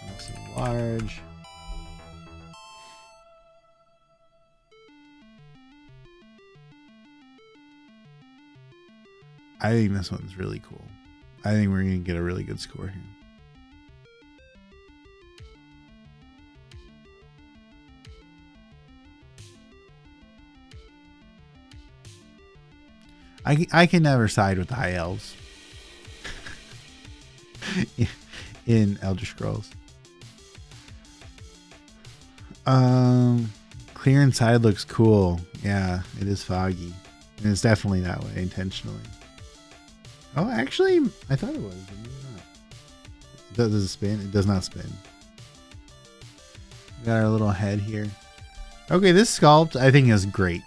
That's large. I think this one's really cool. I think we're going to get a really good score here. I can never side with the high elves in Elder Scrolls. Clear inside looks cool. Yeah, it is foggy. And it's definitely that way intentionally. Oh, actually, I thought it was. Maybe not. Does it spin? It does not spin. We got our little head here. Okay, this sculpt I think is great.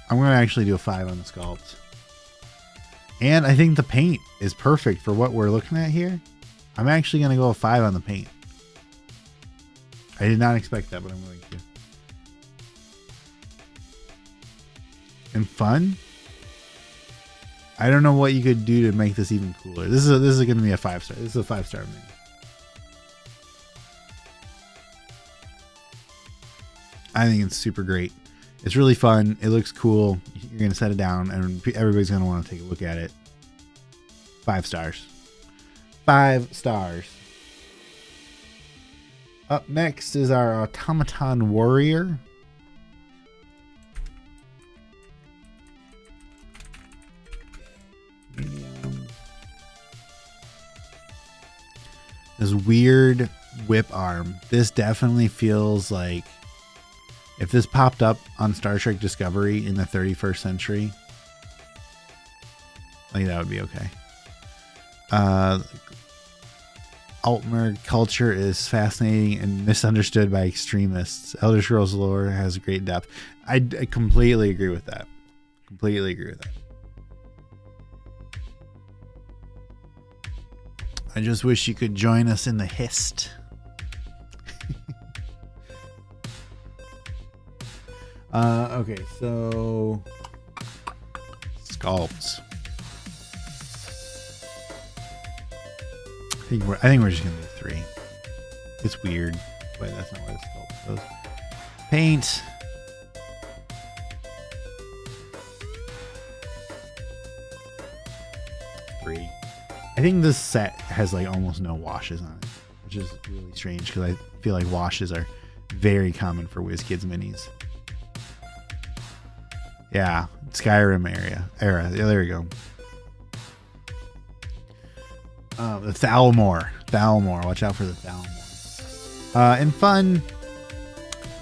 I'm going to actually do a 5 on the sculpt. And I think the paint is perfect for what we're looking at here. I'm actually going to go a 5 on the paint. I did not expect that, but I'm going to. And fun? I don't know what you could do to make this even cooler. This is going to be a 5-star. This is a 5-star mini. I think it's super great. It's really fun. It looks cool. You're going to set it down and everybody's going to want to take a look at it. 5 stars. 5 stars. Up next is our automaton warrior. Medium. This weird whip arm. This definitely feels like if this popped up on Star Trek Discovery in the 31st century, I think that would be okay. Altmer culture is fascinating and misunderstood by extremists. Elder Scrolls lore has great depth. I completely agree with that. Completely agree with that. I just wish you could join us in the hist. Okay, so sculpts. I think we're just gonna do 3. It's weird, but that's not what a sculpt does. Paint. Three. I think this set has like almost no washes on it, which is really strange because I feel like washes are very common for WizKids minis. Yeah, Skyrim era. Yeah, there we go. The Thalmor. Watch out for the Thalmor. And fun.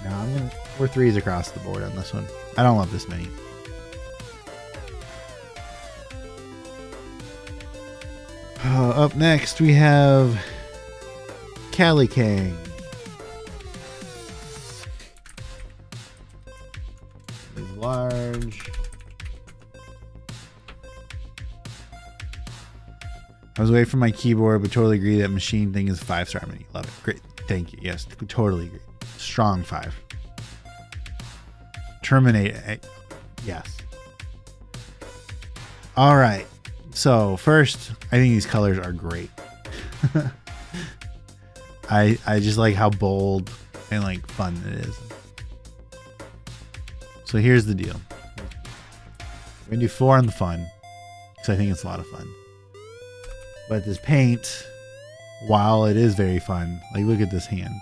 No, we're 3s across the board on this one. I don't love this mini. Up next we have Calicang. He's large. I was away from my keyboard, but totally agree that machine thing is a 5-star mini. Love it. Great. Thank you. Yes, totally agree. Strong 5. Terminate. Yes. All right. So first, I think these colors are great. I just like how bold and like fun it is. So here's the deal. We're gonna do 4 on the fun because I think it's a lot of fun. But this paint, while it is very fun, like look at this hand.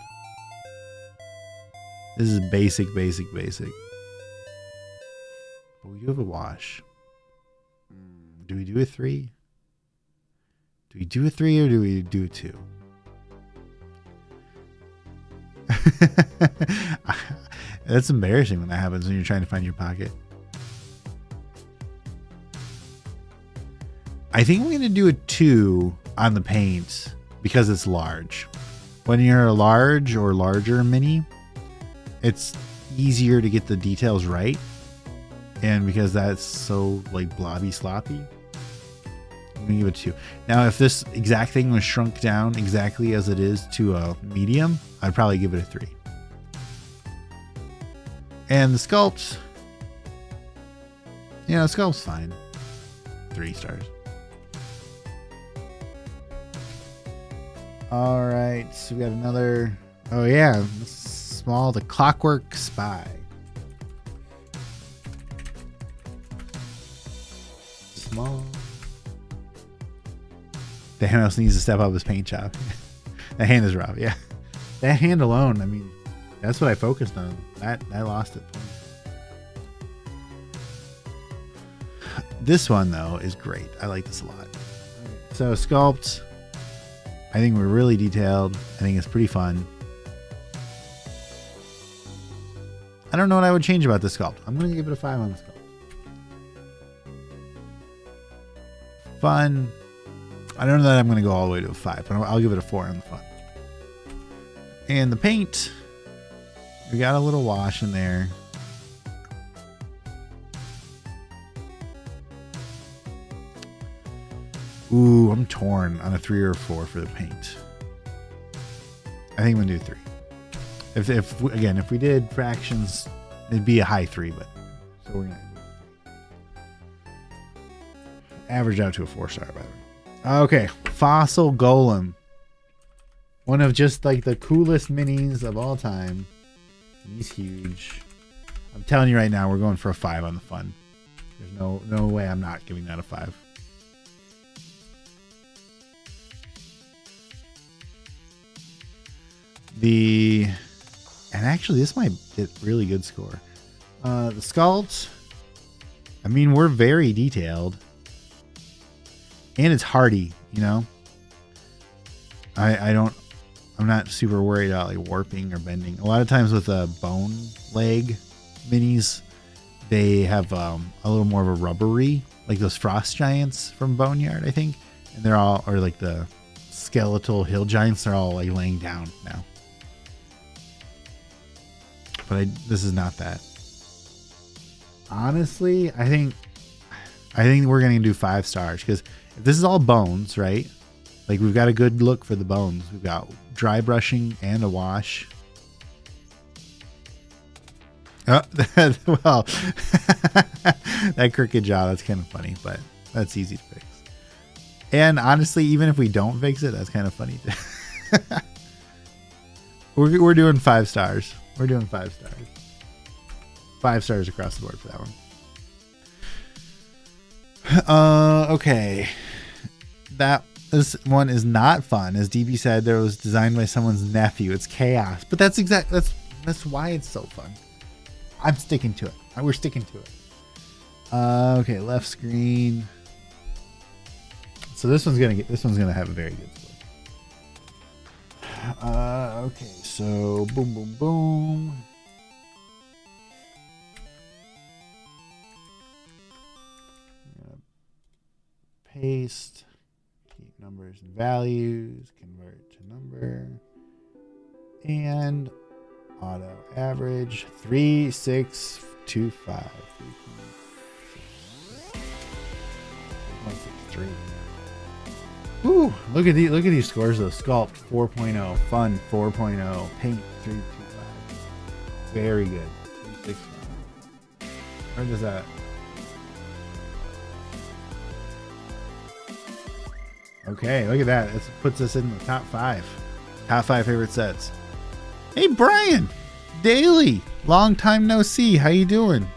This is basic. But we do have a wash. Do we do a 3? Do we do a 3 or do we do a 2? That's embarrassing when that happens when you're trying to find your pocket. I think we're going to do a 2 on the paint because it's large. When you're a large or larger mini, it's easier to get the details right. And because that's so like blobby sloppy, I'm going to give it 2. Now, if this exact thing was shrunk down exactly as it is to a medium, I'd probably give it a 3. And the sculpt, You know, sculpt's fine. 3 stars. All right, so we got another. Oh yeah, small, the clockwork spy. Small. Thanos needs to step up his paint job. That hand is rough, yeah. That hand alone, I mean, that's what I focused on. That I lost it. This one though is great. I like this a lot. So sculpt, I think we're really detailed. I think it's pretty fun. I don't know what I would change about this sculpt. I'm gonna give it a 5 on the sculpt. Fun. I don't know that I'm gonna go all the way to a 5, but I'll give it a 4 on the fun. And the paint, we got a little wash in there. Ooh, I'm torn on a 3 or a 4 for the paint. I think I'm gonna do 3. If we did fractions, it'd be a high 3, but so we're gonna average out to a 4-star by the way. Okay, fossil golem. One of just like the coolest minis of all time. He's huge. I'm telling you right now, we're going for a 5 on the fun. There's no way I'm not giving that a 5. And actually this might get really good score. The sculpt, I mean, we're very detailed and it's hardy, you know. I'm not super worried about like warping or bending. A lot of times with bone leg minis, they have a little more of a rubbery, like those frost giants from Boneyard, I think. And they're all, or like the skeletal hill giants, they're all like laying down now. But this is not that. Honestly, I think we're gonna do 5 stars because if this is all bones, right? Like we've got a good look for the bones. We've got dry brushing and a wash. Oh, well, that crooked jaw, that's kind of funny, but that's easy to fix. And honestly, even if we don't fix it, that's kind of funny too. We're doing 5 stars. We're doing 5 stars. 5 stars across the board for that one. Okay. This one is not fun. As DB said, there was designed by someone's nephew. It's chaos. But that's why it's so fun. I'm sticking to it. We're sticking to it. Okay, left screen. So this one's gonna have a very good score. Okay, so boom, boom, boom. Paste, keep numbers and values, convert to number, and auto average 3625. 3.63. Ooh, look at these scores though. Sculpt 4.0, fun 4.0, paint 325. Very good. 365. Where does that? Okay, look at that. That puts us in the top 5. Top 5 favorite sets. Hey Brian, Daily, long time no see. How you doing?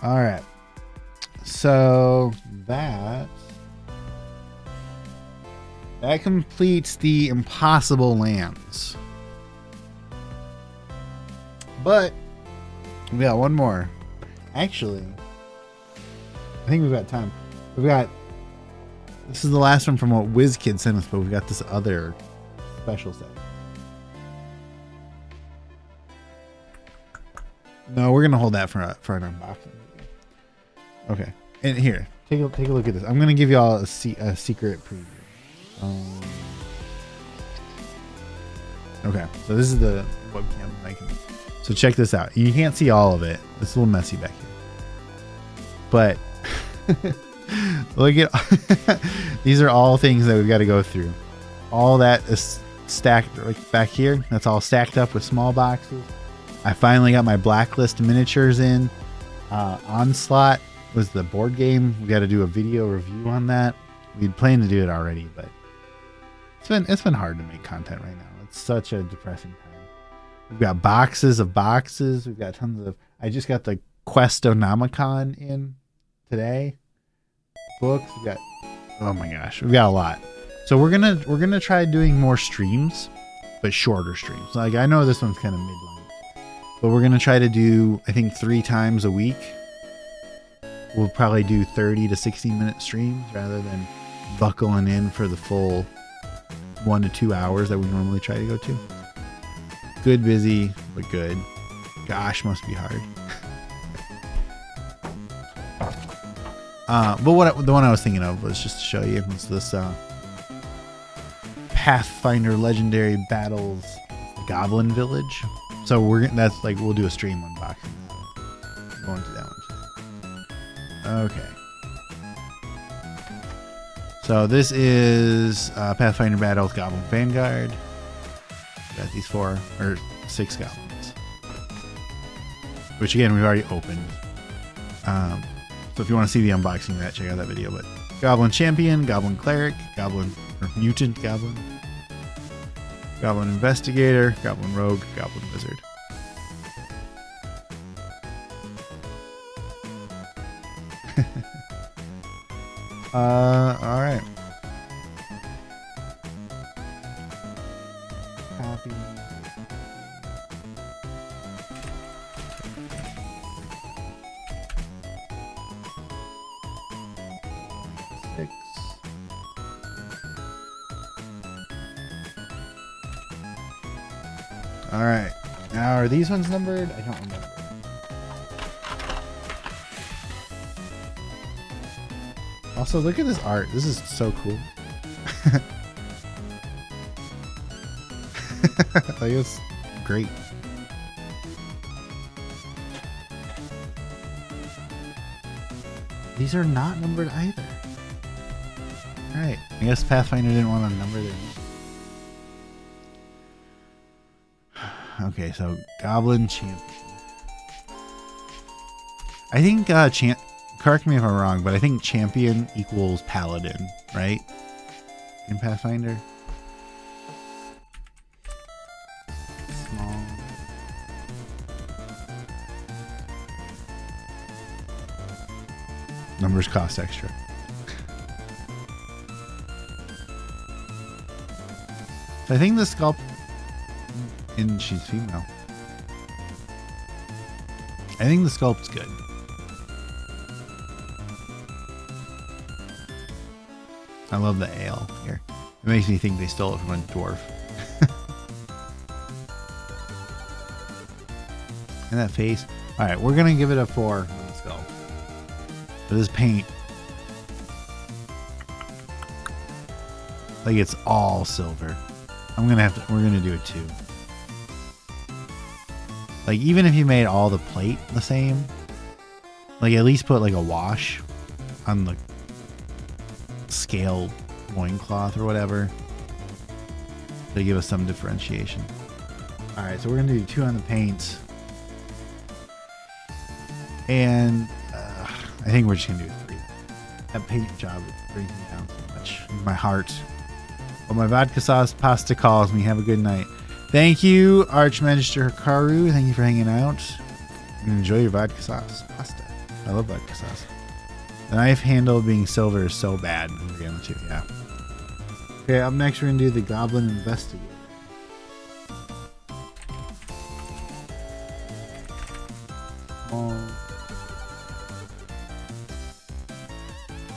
All right, so that completes the impossible lands. But we got one more. Actually, I think we've got time. This is the last one from what WizKids sent us, but we've got this other special set. No, we're gonna hold that for an unboxing. Okay, and here, take a look at this. I'm gonna give you all a secret preview. Okay, so this is the webcam mic. So check this out. You can't see all of it. It's a little messy back here. But look at these are all things that we've got to go through. All that is stacked like back here. That's all stacked up with small boxes. I finally got my Blacklist miniatures in. Onslaught was the board game. We got to do a video review on that. We'd planned to do it already, but it's been hard to make content right now. It's such a depressing time. We've got boxes of boxes. We've got tons of. I just got the Questonomicon in today. Books. We got. Oh my gosh, we've got a lot. So we're gonna try doing more streams, but shorter streams. Like I know this one's kind of mid-length, but we're gonna try to do I think 3 times a week. We'll probably do 30 to 60-minute streams rather than buckling in for the full 1 to 2 hours that we normally try to go to. Good busy, but good. Gosh, must be hard. But the one I was thinking of was just to show you was this Pathfinder Legendary Battles Goblin Village. So we'll do a stream unboxing. We'll go into that one too. Okay. So this is Pathfinder Battles Goblin Vanguard. Got these 4 or 6 goblins, which again we've already opened. So if you want to see the unboxing of that, check out that video. But Goblin Champion, Goblin Cleric, Goblin or Mutant Goblin, Goblin Investigator, Goblin Rogue, Goblin Wizard. All right. Copy. All right. Now, are these ones numbered? I don't remember. Also, look at this art. This is so cool. Like, it's great. These are not numbered either. All right. I guess Pathfinder didn't want to number them. Okay, so Goblin Champion. I think correct me if I'm wrong, but I think Champion equals Paladin, right? In Pathfinder. Small. Numbers cost extra. So I think the sculpt. And she's female. I think the sculpt's good. I love the ale here. It makes me think they stole it from a dwarf. And that face. Alright, we're gonna give it a 4 on the sculpt. But this paint. Like it's all silver. We're gonna do it 2. Like, even if you made all the plate the same, like, at least put, like, a wash on the scale loincloth or whatever to give us some differentiation. Alright, so we're going to do 2 on the paint. And I think we're just going to do 3. That paint job brings me down so much in my heart. But my vodka sauce pasta calls me. Have a good night. Thank you, Archmagister Hikaru. Thank you for hanging out. And enjoy your vodka sauce pasta. I love vodka sauce. The knife handle being silver is so bad in Warhammer 2, yeah. Okay, up next we're going to do the Goblin Investigator.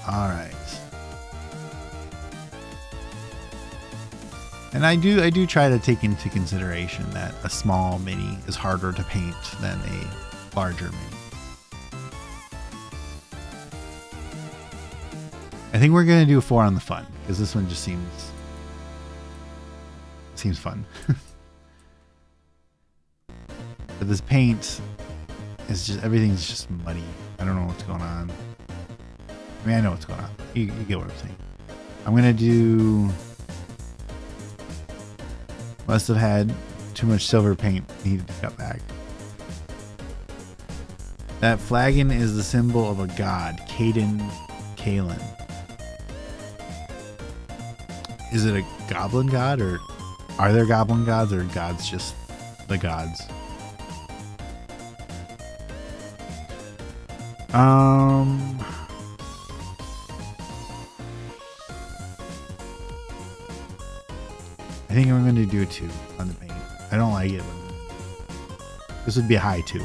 Alright. And I do try to take into consideration that a small mini is harder to paint than a larger mini. I think we're going to do a 4 on the fun, because this one just seems fun. But this paint is just, everything's just muddy. I don't know what's going on. I mean, I know what's going on. You get what I'm saying. I'm going to do Must have had too much silver paint. Needed to cut back. That flagon is the symbol of a god, Kalin. Is it a goblin god, or are there goblin gods, or gods just the gods? I think I'm going to do a 2 on the paint. I don't like it. This would be a high 2.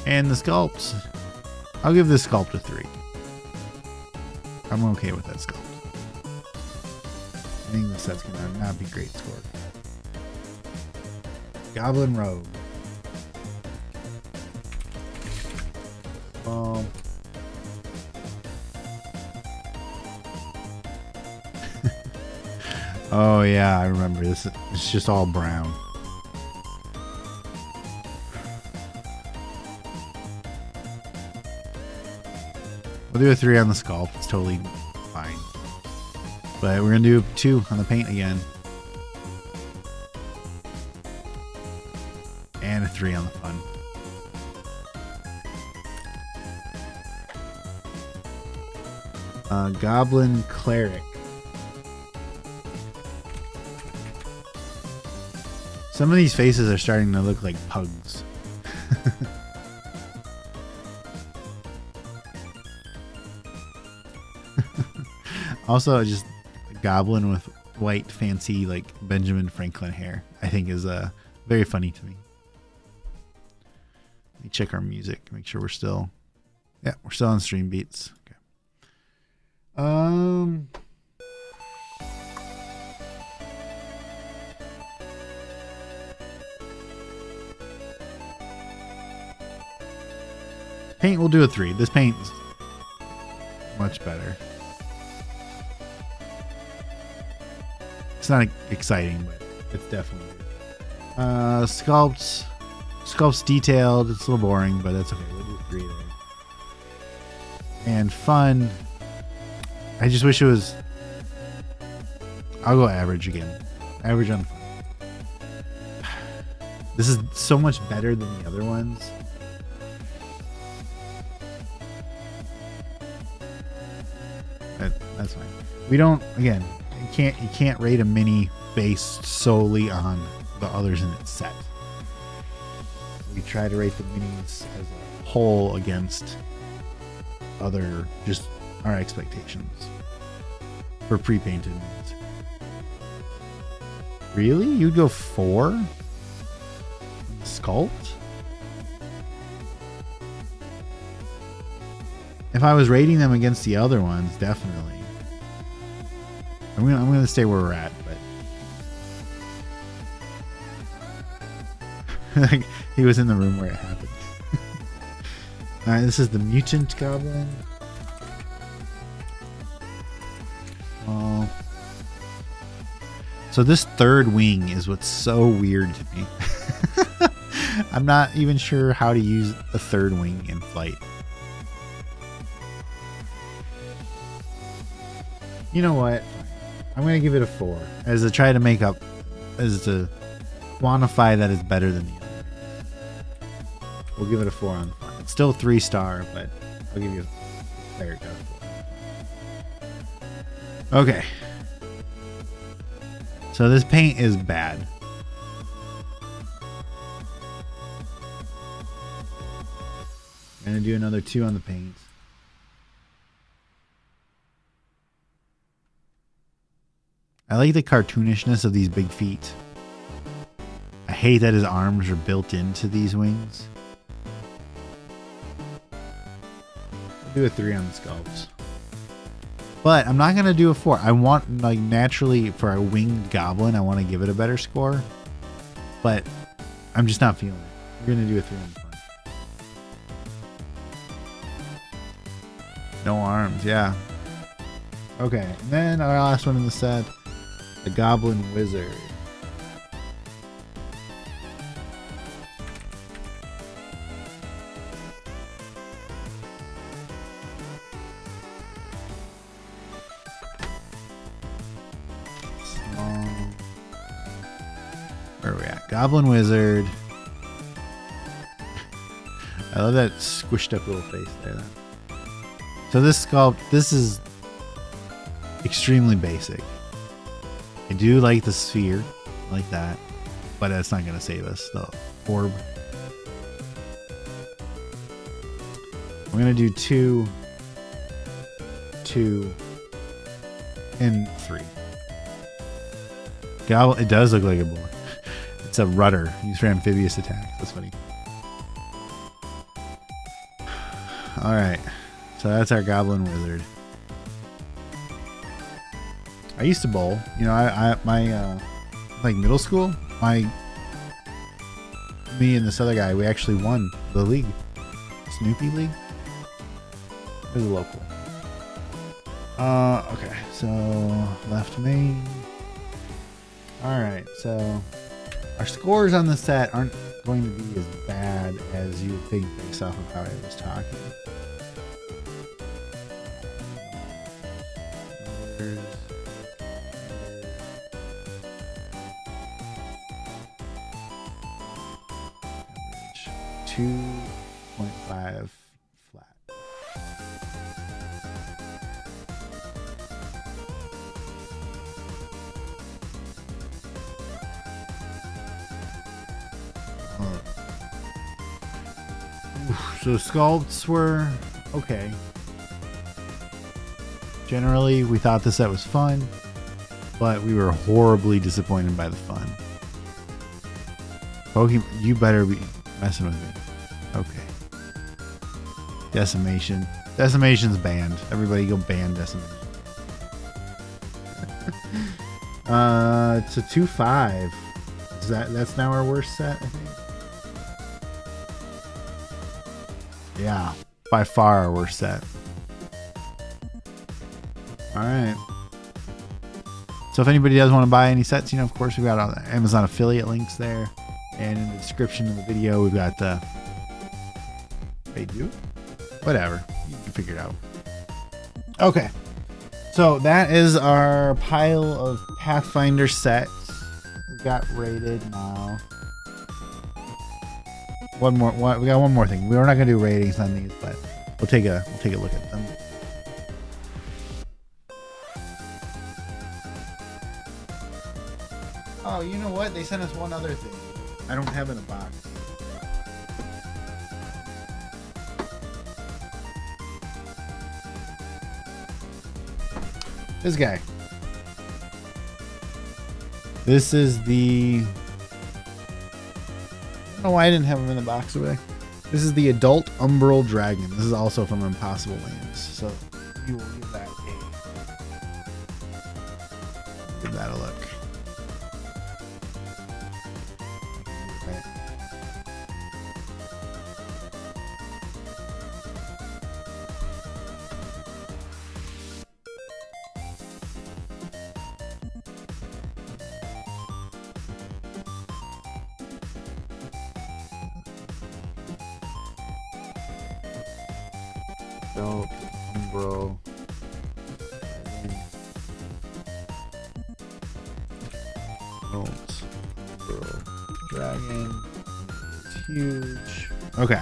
And the sculpts, I'll give this sculpt a 3. I'm okay with that sculpt. I think the set's going to not be great score. Goblin Rogue. Oh yeah, I remember this. It's just all brown. We'll do a 3 on the sculpt. It's totally fine. But we're gonna do a 2 on the paint again. And a 3 on the fun. Goblin Cleric. Some of these faces are starting to look like pugs. Also, just a goblin with white, fancy, like Benjamin Franklin hair, I think is very funny to me. Let me check our music, make sure we're still, yeah, we're still on Streambeats. Okay. Paint, we'll do a 3. This paint's much better. It's not exciting, but it's definitely good. Sculpts detailed. It's a little boring, but that's okay. We'll do 3 there. And fun. I just wish it was. I'll go average again. Average on fun. This is so much better than the other ones. That's fine. We don't, again, you can't rate a mini based solely on the others in its set. We try to rate the minis as a whole against other, just our expectations for pre-painted minis. Really? You'd go 4? Sculpt? If I was rating them against the other ones, definitely. I'm gonna stay where we're at, but he was in the room where it happened. All right, this is the mutant goblin. Oh, so this third wing is what's so weird to me. I'm not even sure how to use a third wing in flight. You know what? I'm going to give it a 4 as to try to make up, as to quantify that it's better than the other. We'll give it a 4 on the fun. It's still 3-star, but I'll give you a fair out of 4. Okay. So this paint is bad. I'm going to do another 2 on the paint. I like the cartoonishness of these big feet. I hate that his arms are built into these wings. I'll do a 3 on the sculpts. But I'm not going to do a 4. I want, like, naturally, for a winged goblin, I want to give it a better score. But I'm just not feeling it. We're going to do a 3 on the front. No arms, yeah. Okay, and then our last one in the set. The Goblin Wizard. Small. Goblin Wizard. I love that squished up little face there. So this sculpt, this is extremely basic. I do like the sphere, like that, but that's not going to save us. The orb. We're going to do 2, 2, and 3. Goblin, it does look like a boy. It's a rudder used for amphibious attacks. That's funny. All right, so that's our Goblin Wizard. I used to bowl. You know, my like middle school, me and this other guy, we actually won the league, Snoopy League. It was a local. Okay, so left main. All right, so our scores on the set aren't going to be as bad as you would think based off of how I was talking. Average 2.5 flat. So sculpts were okay. Generally, we thought the set was fun, but we were horribly disappointed by the fun. Pokemon, you better be messing with me. Okay. Decimation. Decimation's banned. Everybody go ban Decimation. It's a 2-5. That's now our worst set, I think. Yeah, by far our worst set. All right. So if anybody does want to buy any sets, you know, of course, we've got all the Amazon affiliate links there. And in the description of the video, we've got the... They do? Whatever. You can figure it out. Okay. So that is our pile of Pathfinder sets. We've got rated now. We got one more thing. We're not gonna do ratings on these, but we'll take a look at them. Oh, you know what? They sent us one other thing. I don't have in a box. This guy. This is the... I don't know why I didn't have him in the box today. This is the adult umbral dragon. This is also from Impossible Lands. So you will give that a look. Adult umbral dragon. It's huge. Okay.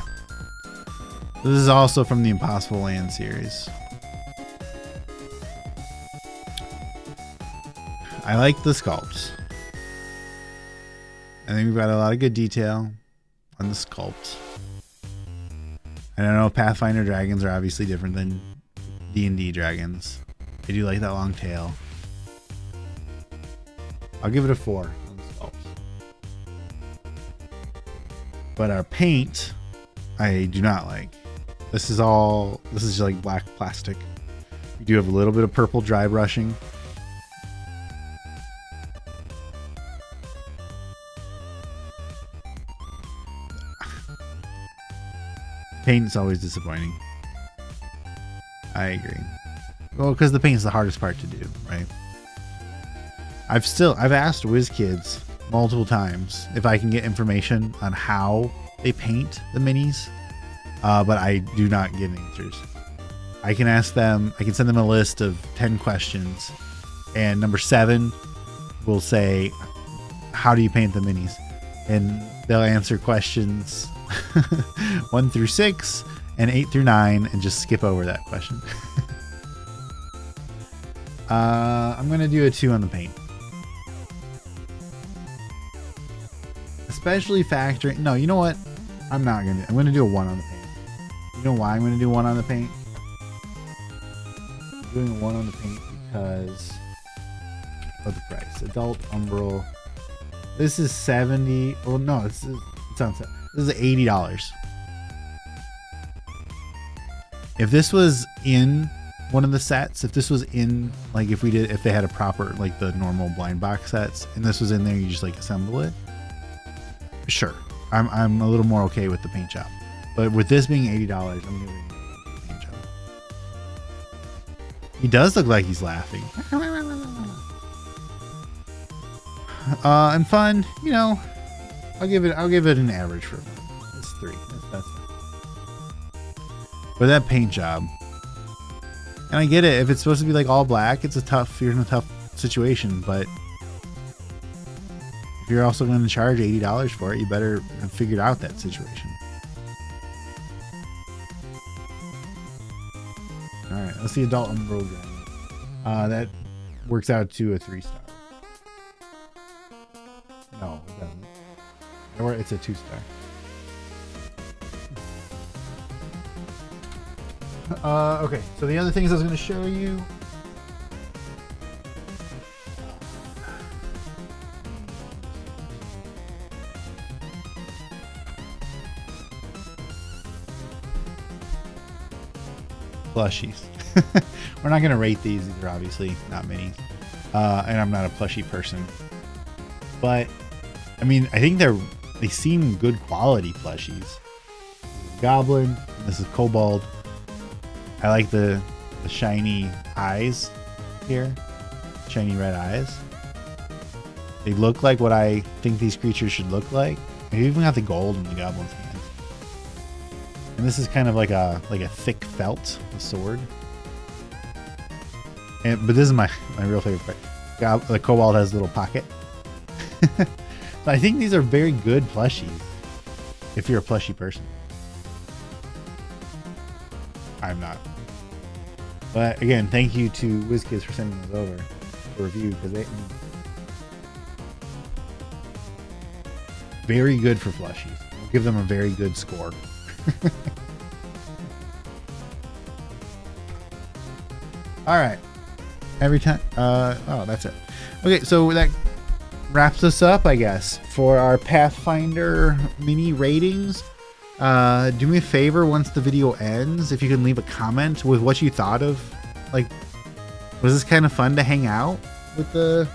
This is also from the Impossible Land series. I like the sculpts. I think we've got a lot of good detail on the sculpt. I don't know, Pathfinder dragons are obviously different than D&D dragons. I do like that long tail. I'll give it a 4 on the sculpt. But our paint, I do not like. This is just like black plastic. We do have a little bit of purple dry brushing. Paint's always disappointing. I agree. Well, because the paint's the hardest part to do, right? I've asked WizKids multiple times if I can get information on how they paint the minis, but I do not get answers. I can ask them, I can send them a list of 10 questions, and number 7 will say, how do you paint the minis? and they'll answer questions 1 through 6 and 8 through 9 and just skip over that question. I'm gonna do a 2 on the paint, especially factoring. No, you know what? I'm gonna do a 1 on the paint. You know why I'm gonna do 1 on the paint? I'm doing a 1 on the paint because of the price. Adult umbral. This is 70. Well, no, this is $80. If this was in one of the sets, if this was in, like, if they had a proper, like, the normal blind box sets, and this was in there, you just like assemble it. Sure, I'm a little more okay with the paint job, but with this being $80, I'm gonna do the paint job. He does look like he's laughing. And fun, you know, I'll give it an average for him. It's 3. That's but that paint job, and I get it, if it's supposed to be like all black, you're in a tough situation, but if you're also going to charge $80 for it, you better have figured out that situation. All right, let's see adult umbral dragon. That works out to a 3-star. No, it doesn't. Or it's a 2-star. Okay, so the other things I was going to show you. Plushies. We're not going to rate these. These are obviously not minis. And I'm not a plushie person. But, I mean, I think they seem good quality plushies. Goblin. This is Kobold. I like the shiny eyes here. Shiny red eyes. They look like what I think these creatures should look like. They even got the gold in the goblin's hands. And this is kind of like a thick felt, a sword. But this is my real favorite part. The Kobold has a little pocket. So I think these are very good plushies if you're a plushie person. I'm not. But again, thank you to WizKids for sending those over for review, because they very good for plushies. We'll give them a very good score. All right. Every time. Oh, that's it. Okay, so that wraps us up, I guess, for our Pathfinder mini ratings. Do me a favor, once the video ends, if you can leave a comment with what you thought of, like, was this kind of fun to hang out with the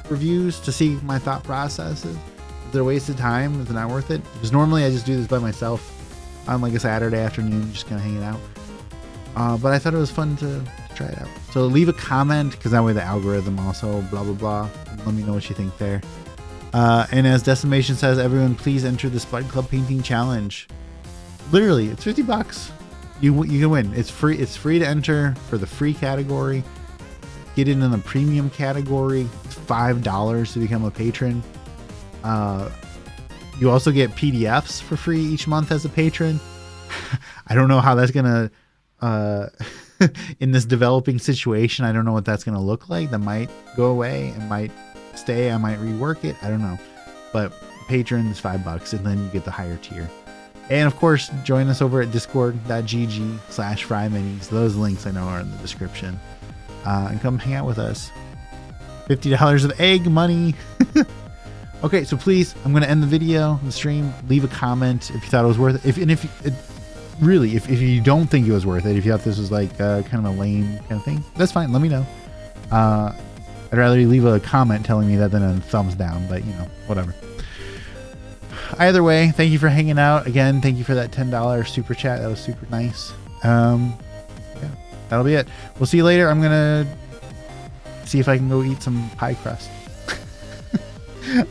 reviews to see my thought processes? Is it a waste of time? Is it not worth it? Because normally I just do this by myself on like a Saturday afternoon, just kind of hanging out. But I thought it was fun to try it out. So leave a comment, because that way the algorithm also blah blah blah. Let me know what you think there. And as Decimation says, everyone please enter the Spud Club painting challenge. Literally, it's $50. You can win. It's free. It's free to enter for the free category. Get in the premium category. It's $5 to become a patron. You also get PDFs for free each month as a patron. I don't know how that's gonna in this developing situation. I don't know what that's gonna look like. That might go away. It might stay. I might rework it. I don't know. But patron is $5, and then you get the higher tier. And of course, join us over at discord.gg/FryMinis. Those links I know are in the description. And come hang out with us. $50 of egg money. Okay, so please, I'm going to end the video, the stream. Leave a comment if you thought it was worth it. If you don't think it was worth it, if you thought this was like kind of a lame kind of thing, that's fine. Let me know. I'd rather you leave a comment telling me that than a thumbs down, but you know, whatever. Either way, thank you for hanging out. Again, thank you for that $10 super chat. That was super nice. Yeah, that'll be it. We'll see you later. I'm going to see if I can go eat some pie crust.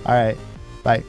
All right. Bye.